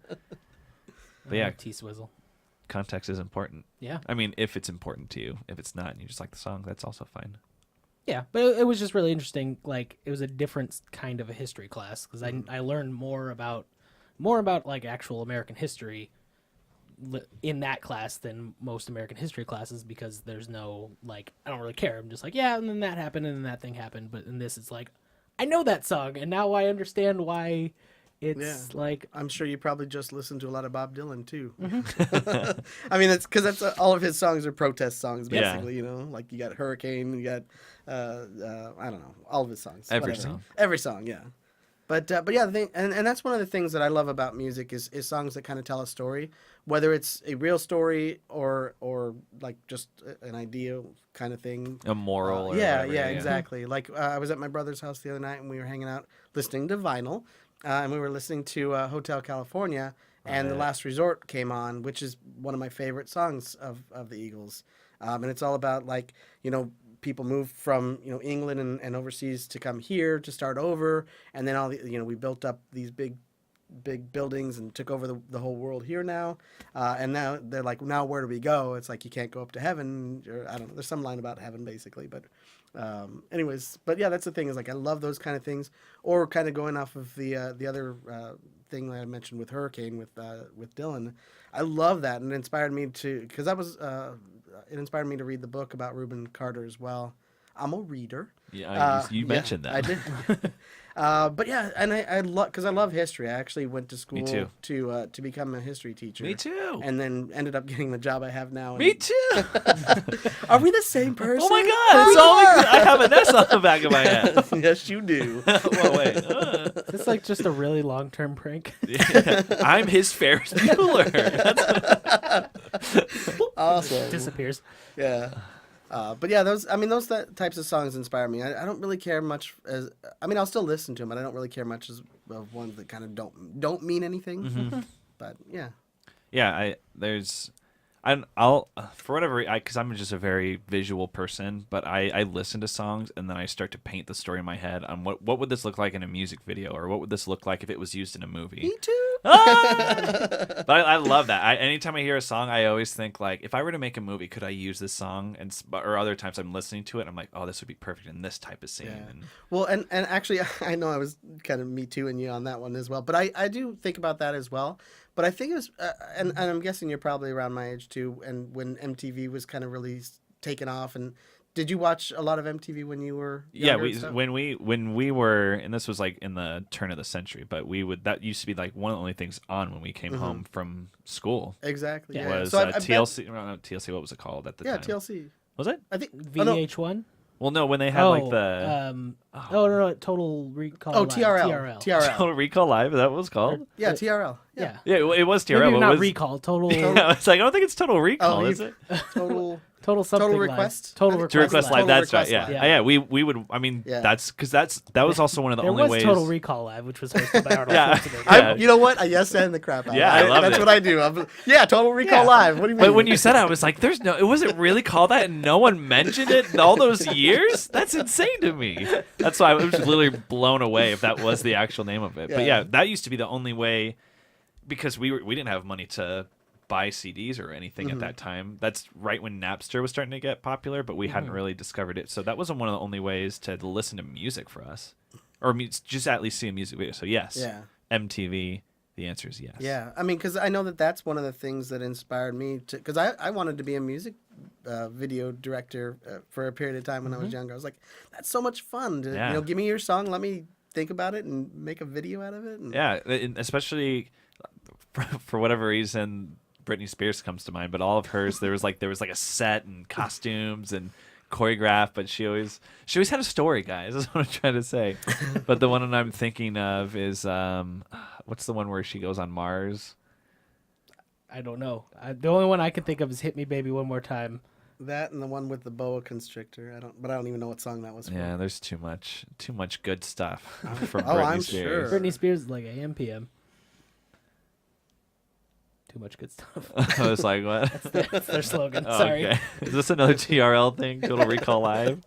But yeah, T-Swizzle. context is important. Yeah. I mean, if it's important to you. If it's not and you just like the song, that's also fine. Yeah, but it was just really interesting. Like it was a different kind of a history class because I learned more about like actual American history in that class than most American history classes because there's no like I don't really care. I'm just like yeah, and then that happened and then that thing happened. But in this, it's like I know that song and now I understand why it's like I'm sure you probably just listened to a lot of Bob Dylan too. I mean, it's because all of his songs are protest songs, Yeah. basically. Like you got Hurricane, you got I don't know, all of his songs. Every whatever. song. Every song, yeah. But yeah, the thing, and that's one of the things that I love about music is songs that kind of tell a story, whether it's a real story or like just an idea kind of thing. A moral or Yeah, whatever, yeah, exactly. Like I was at my brother's house the other night and we were hanging out listening to vinyl, and we were listening to Hotel California, and The Last Resort came on, which is one of my favorite songs of the Eagles, and it's all about like people moved from England and overseas to come here to start over, and then all the we built up these big buildings and took over the whole world here now, and now they're like, now where do we go? It's like you can't go up to heaven, or I don't know. There's some line about heaven basically, but anyways, but yeah, that's the thing is like I love those kind of things, or kind of going off of the other thing that I mentioned with Hurricane with Dylan. I love that, and it inspired me because that was it inspired me to read the book about Reuben Carter as well. I'm a reader. Yeah, you mentioned that. I did. But yeah, and I love because I love history. I actually went to school too. to become a history teacher. Me too. And then ended up getting the job I have now. Me too. Are we the same person? Oh my God! It's all I have an S on the back of my head. Yes, you do. Whoa, wait. is this like just a really long-term prank? Yeah. I'm his Ferris Bueller. Awesome. Disappears. Yeah. But yeah, those types of songs inspire me. I don't really care much I'll still listen to them, but I don't really care much of ones that kind of don't mean anything. But yeah. Yeah, I'll for whatever, because I'm just a very visual person, but I listen to songs and then I start to paint the story in my head on what would this look like in a music video, or what would this look like if it was used in a movie. Me too. But I love that. Anytime I hear a song, I always think like, if I were to make a movie, could I use this song? Or other times I'm listening to it, I'm like, oh, this would be perfect in this type of scene. Yeah. And, Well, and actually, I know I was kind of me too and you on that one as well. But I do think about that as well. But I think it was, and I'm guessing you're probably around my age too, and when MTV was kind of really taken off. And did you watch a lot of MTV when you were younger and stuff? when we were, and this was like in the turn of the century, but that used to be like one of the only things on when we came home from school. Exactly. Yeah. Yeah. Was So I TLC? Not TLC. What was it called at the time? TLC. Was it? I think VH1. Well, no, when they had like the no, Total Recall. Oh, Live. TRL. Total Recall Live. Is that what it was called? Yeah, TRL. Yeah. Yeah, it was TRL. Maybe It not was, Recall. Total. Yeah, it's like I don't think it's Total Recall, is it? Total Something. Total Live. Request? Total I think To Request. Request Live. Live. That's right. Request Yeah. Live. Yeah. We would. I mean, Yeah. that was also one of the There only was ways. Total Recall Live, which was hosted by Arnold Yeah. Schwarzenegger. You know what? I yes and the crap out. Yeah, I love That's it. what I do. Total Recall Yeah. Live. What do you mean? But when you said it, I was like, "There's no. It wasn't really called that, and no one mentioned it in all those years. That's insane to me. That's why I was literally blown away if that was the actual name of it. But Yeah. yeah, that used to be the only way. because we didn't have money to buy CDs or anything at that time. That's right when Napster was starting to get popular, but we hadn't really discovered it. So that wasn't one of the only ways to listen to music for us, or just at least see a music video. So yes, Yeah. MTV. The answer is yes. Yeah, I mean, because I know that's one of the things that inspired me to, because I wanted to be a music video director for a period of time when I was younger. I was like, that's so much fun. To, Yeah. give me your song, let me think about it and make a video out of it. And, Yeah, especially for whatever reason, Britney Spears comes to mind. But all of hers, there was like a set and costumes and choreographed, but she always had a story, guys. That's what I'm trying to say. But the one that I'm thinking of is what's the one where she goes on Mars? I don't know. The only one I can think of is "Hit Me, Baby, One More Time." that and the one with the boa constrictor. I don't even know what song that was. Yeah, for. there's too much good stuff from Oh, Britney I'm Spears. sure. Britney Spears is like AM PM. Too much good stuff. I was like, what? That's their slogan. Oh, Sorry. okay. Is this another TRL thing? Total Recall Live?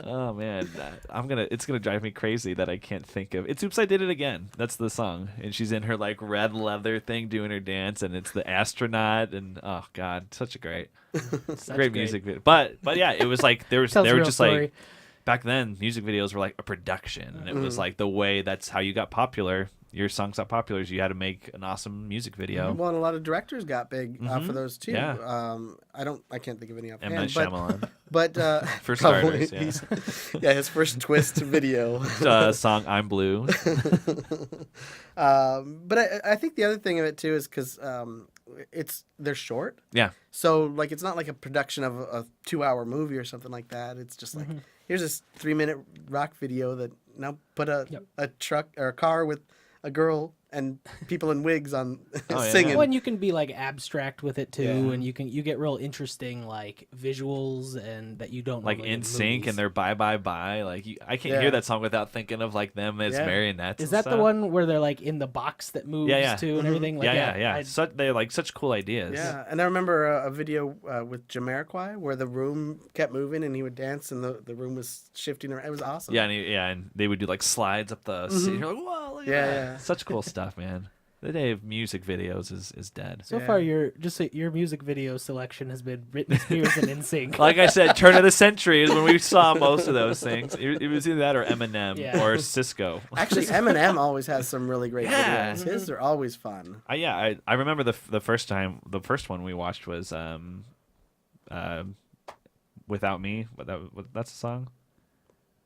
Oh man, it's gonna drive me crazy that I can't think of. It's Oops, I Did It Again. That's the song, and she's in her like red leather thing doing her dance, and it's the astronaut, and oh god, such a great music video. But yeah, it was like they were just story. like back then. Music videos were like a production, and it was like the way that's how you got popular. Your songs got popular is you had to make an awesome music video. Well, and a lot of directors got big for those too. Yeah. I can't think of any M. Night Shyamalan. but For probably starters, yeah, his first twist video. Song I'm Blue. But I think the other thing of it too is because they're short. Yeah. So like it's not like a production of a 2-hour movie or something like that. It's just like here's this 3-minute rock video that now put a truck or a car with a girl and people in wigs on Oh, yeah. singing. Well, and you can be like abstract with it too, Yeah. and you get real interesting like visuals and that you don't Like normally In get Sync movies. and their Bye Bye Bye. Like I can't Yeah. hear that song without thinking of like them as Yeah. marionettes. Is and that the stuff. one where they're like in the box that moves Yeah. too and everything? Like, Yeah. I- They're like such cool ideas. Yeah, and I remember a video with Jamiroquai where the room kept moving and he would dance and the room was shifting around. It was awesome. Yeah, and they would do like slides up the scene. You're like, whoa, look at Yeah, that. yeah. Such cool stuff, man. The day of music videos is dead. So Yeah. far, your music video selection has been Britney Spears and In Sync. Like I said, turn of the century is when we saw most of those things. It was either that or Eminem Yeah. or Cisco. Actually, Eminem always has some really great Yeah. videos. His are always fun. I remember the first one we watched was Without Me. That's a song.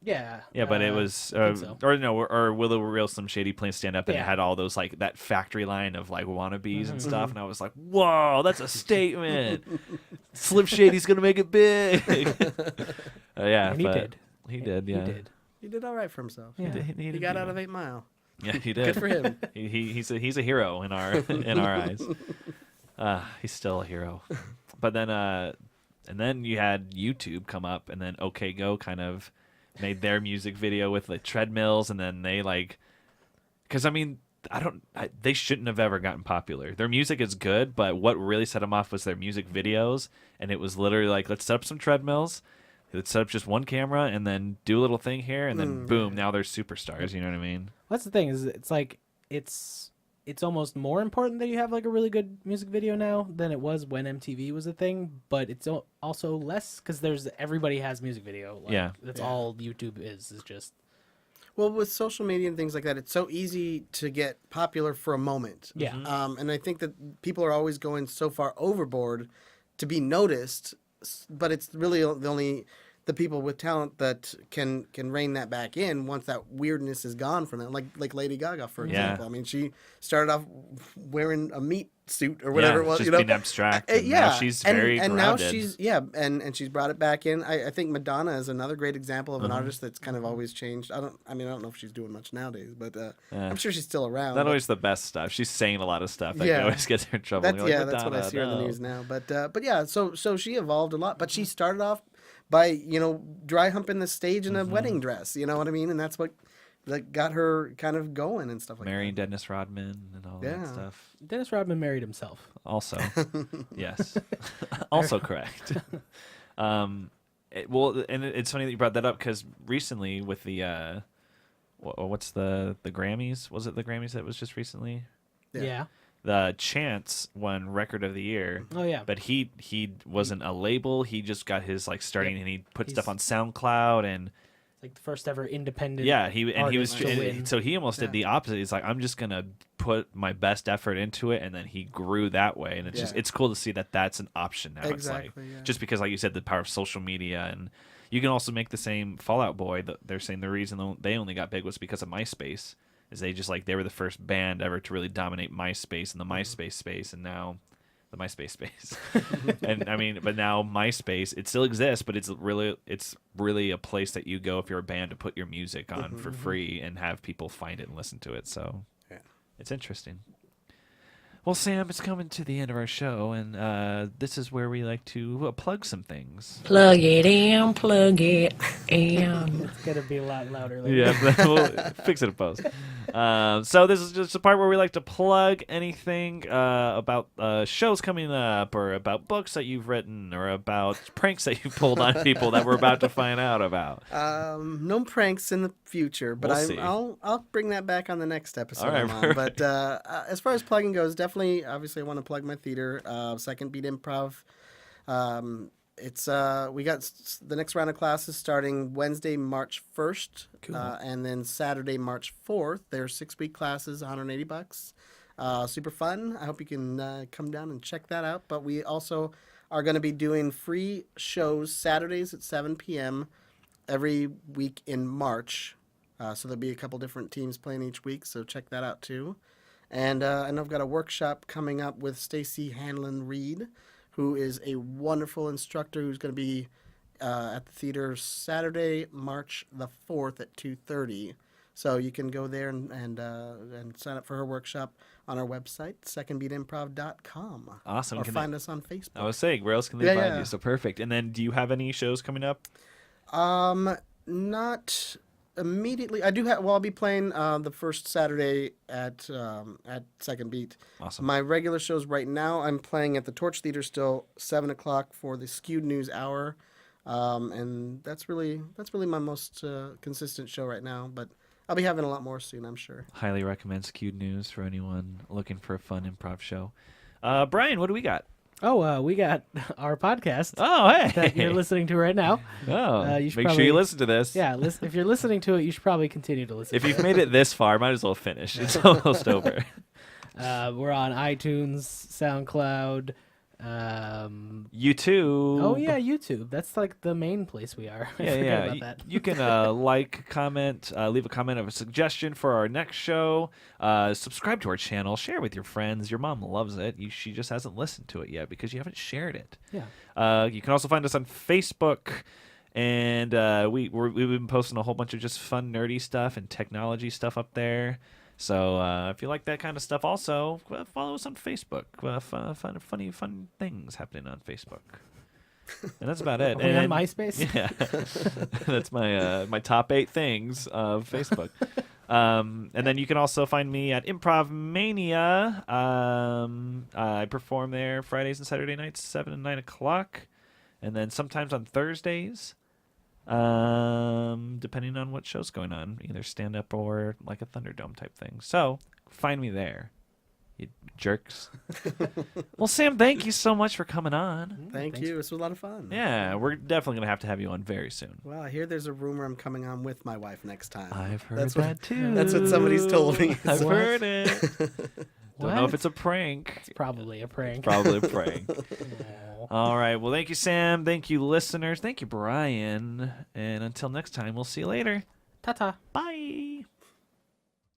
Yeah. Yeah, but it was I think so. or Willow Real Slim Shady playing stand up, and it Yeah. had all those like that factory line of like wannabes and stuff, and I was like, whoa, that's a statement. Slim Shady's gonna make it big. Yeah, And he but did. He did. Yeah, He did. He did all right for himself. Yeah. He got out of 8 Mile. Yeah, he did. Good for him. He's a hero in our eyes. He's still a hero. But then and then you had YouTube come up, and then OK Go kind of made their music video with the treadmills, and then they like, because I mean, they shouldn't have ever gotten popular. Their music is good, but what really set them off was their music videos, and it was literally like, let's set up some treadmills, let's set up just one camera, and then do a little thing here, and then boom, now they're superstars. You know what I mean? That's the thing is, it's like it's almost more important that you have like a really good music video now than it was when MTV was a thing, but it's also less because everybody has music video. Like, Yeah. that's all YouTube is just. Well, with social media and things like that, it's so easy to get popular for a moment. Yeah. And I think that people are always going so far overboard to be noticed, but it's really the people with talent that can rein that back in once that weirdness is gone from them. Like Lady Gaga, for example. I mean, she started off wearing a meat suit or whatever Yeah, it was. just you know? being abstract. And yeah, now she's very and grounded. now she's and she's brought it back in. I think Madonna is another great example of an artist that's kind of always changed. I don't know if she's doing much nowadays, but I'm sure she's still around. Not but- always the best stuff. She's saying a lot of stuff that Yeah. always gets her in trouble. That's And you're like, that's what I Madonna, see in the no. news now. But yeah, so she evolved a lot. But she started off by dry humping the stage in a wedding dress. You know what I mean? And that's what that got her kind of going and stuff like Marrying that. Dennis Rodman and all that Yeah. stuff. Dennis Rodman married himself. Also, yes, also correct. It's funny that you brought that up because recently with the what's the Grammys? Was it the Grammys that was just recently? Yeah. The Chance won Record of the Year. Oh yeah. But he wasn't a label. He just got his like starting, and he put stuff He's- on SoundCloud and. Like the first ever independent. Yeah, he was artist to win. so he almost did the opposite. He's like, I'm just gonna put my best effort into it, and then he grew that way. And it's just it's cool to see that that's an option now. Exactly, It's like yeah. just because, like you said, the power of social media, and you can also make the same Fallout Boy. They're saying the reason they only got big was because of MySpace. Is they just like they were the first band ever to really dominate MySpace and the MySpace space, and now. The MySpace space, and I mean, but now MySpace it still exists, but it's really a place that you go if you're a band to put your music on for free and have people find it and listen to it. So it's interesting. Well, Sam, it's coming to the end of our show, and this is where we like to plug some things. Plug it in, plug it in. It's gonna be a lot louder later. Yeah, we'll fix it in post. So this is just a part where we like to plug anything about shows coming up, or about books that you've written, or about pranks that you've pulled on people that we're about to find out about. No pranks in the future, but We'll see. I'll bring that back on the next episode. All right, I'm on. perfect. But as far as plugging goes, definitely, obviously, I want to plug my theater, Second Beat Improv. It's we got the next round of classes starting Wednesday, March 1st, and then Saturday, March 4th. They're 6-week classes, $180. Super fun. I hope you can come down and check that out. But we also are going to be doing free shows Saturdays at 7 p.m. every week in March. So there'll be a couple different teams playing each week, so check that out too. And I know I've got a workshop coming up with Stacy Hanlon-Reed, who is a wonderful instructor who's going to be at the theater Saturday, March the 4th at 2:30. So you can go there and sign up for her workshop on our website, secondbeatimprov.com. Awesome. Or Can find us on Facebook. I was saying, where else can they Yeah, find yeah. you? So perfect. And then, do you have any shows coming up? Not immediately. I do have. Well, I'll be playing the first Saturday at Second Beat. Awesome. My regular shows right now, I'm playing at the Torch Theater still 7:00 for the Skewed News Hour, and that's really my most consistent show right now. But I'll be having a lot more soon, I'm sure. Highly recommend Skewed News for anyone looking for a fun improv show. Brian, what do we got? Oh, we got our podcast Oh, hey. that you're listening to right now. Oh, you make should sure probably- you listen to this. Yeah, if you're listening to it, you should probably continue to listen. If to you've made it this far, might as well finish. It's almost over. We're on iTunes, SoundCloud. You too. Oh yeah, YouTube. That's like the main place we are. I Yeah, forgot yeah. about that. You can like, comment, leave a comment of a suggestion for our next show. Subscribe to our channel. Share with your friends. Your mom loves it. She just hasn't listened to it yet because you haven't shared it. Yeah. You can also find us on Facebook. And we've been posting a whole bunch of just fun, nerdy stuff and technology stuff up there. So if you like that kind of stuff, also follow us on Facebook. Fun things happening on Facebook. And that's about it. Are we on And- MySpace? Yeah, that's my top 8 things of Facebook. And then you can also find me at Improv Mania. I perform there Fridays and Saturday nights, 7 and 9 o'clock, and then sometimes on Thursdays. Depending on what show's going on, either stand up or like a Thunderdome type thing. So find me there, you jerks. Well, Sam, thank you so much for coming on. Thank Thanks. you. This was a lot of fun. Yeah, we're definitely gonna have to have you on very soon. Well, I hear there's a rumor I'm coming on with my wife next time. I've heard That's that what, too. That's what somebody's told me. I've What? heard it. Don't know if What? it's a prank. It's probably a prank. Probably a prank. Aw. All right. Well, thank you, Sam. Thank you, listeners. Thank you, Brian. And until next time, we'll see you later. Ta-ta. Bye.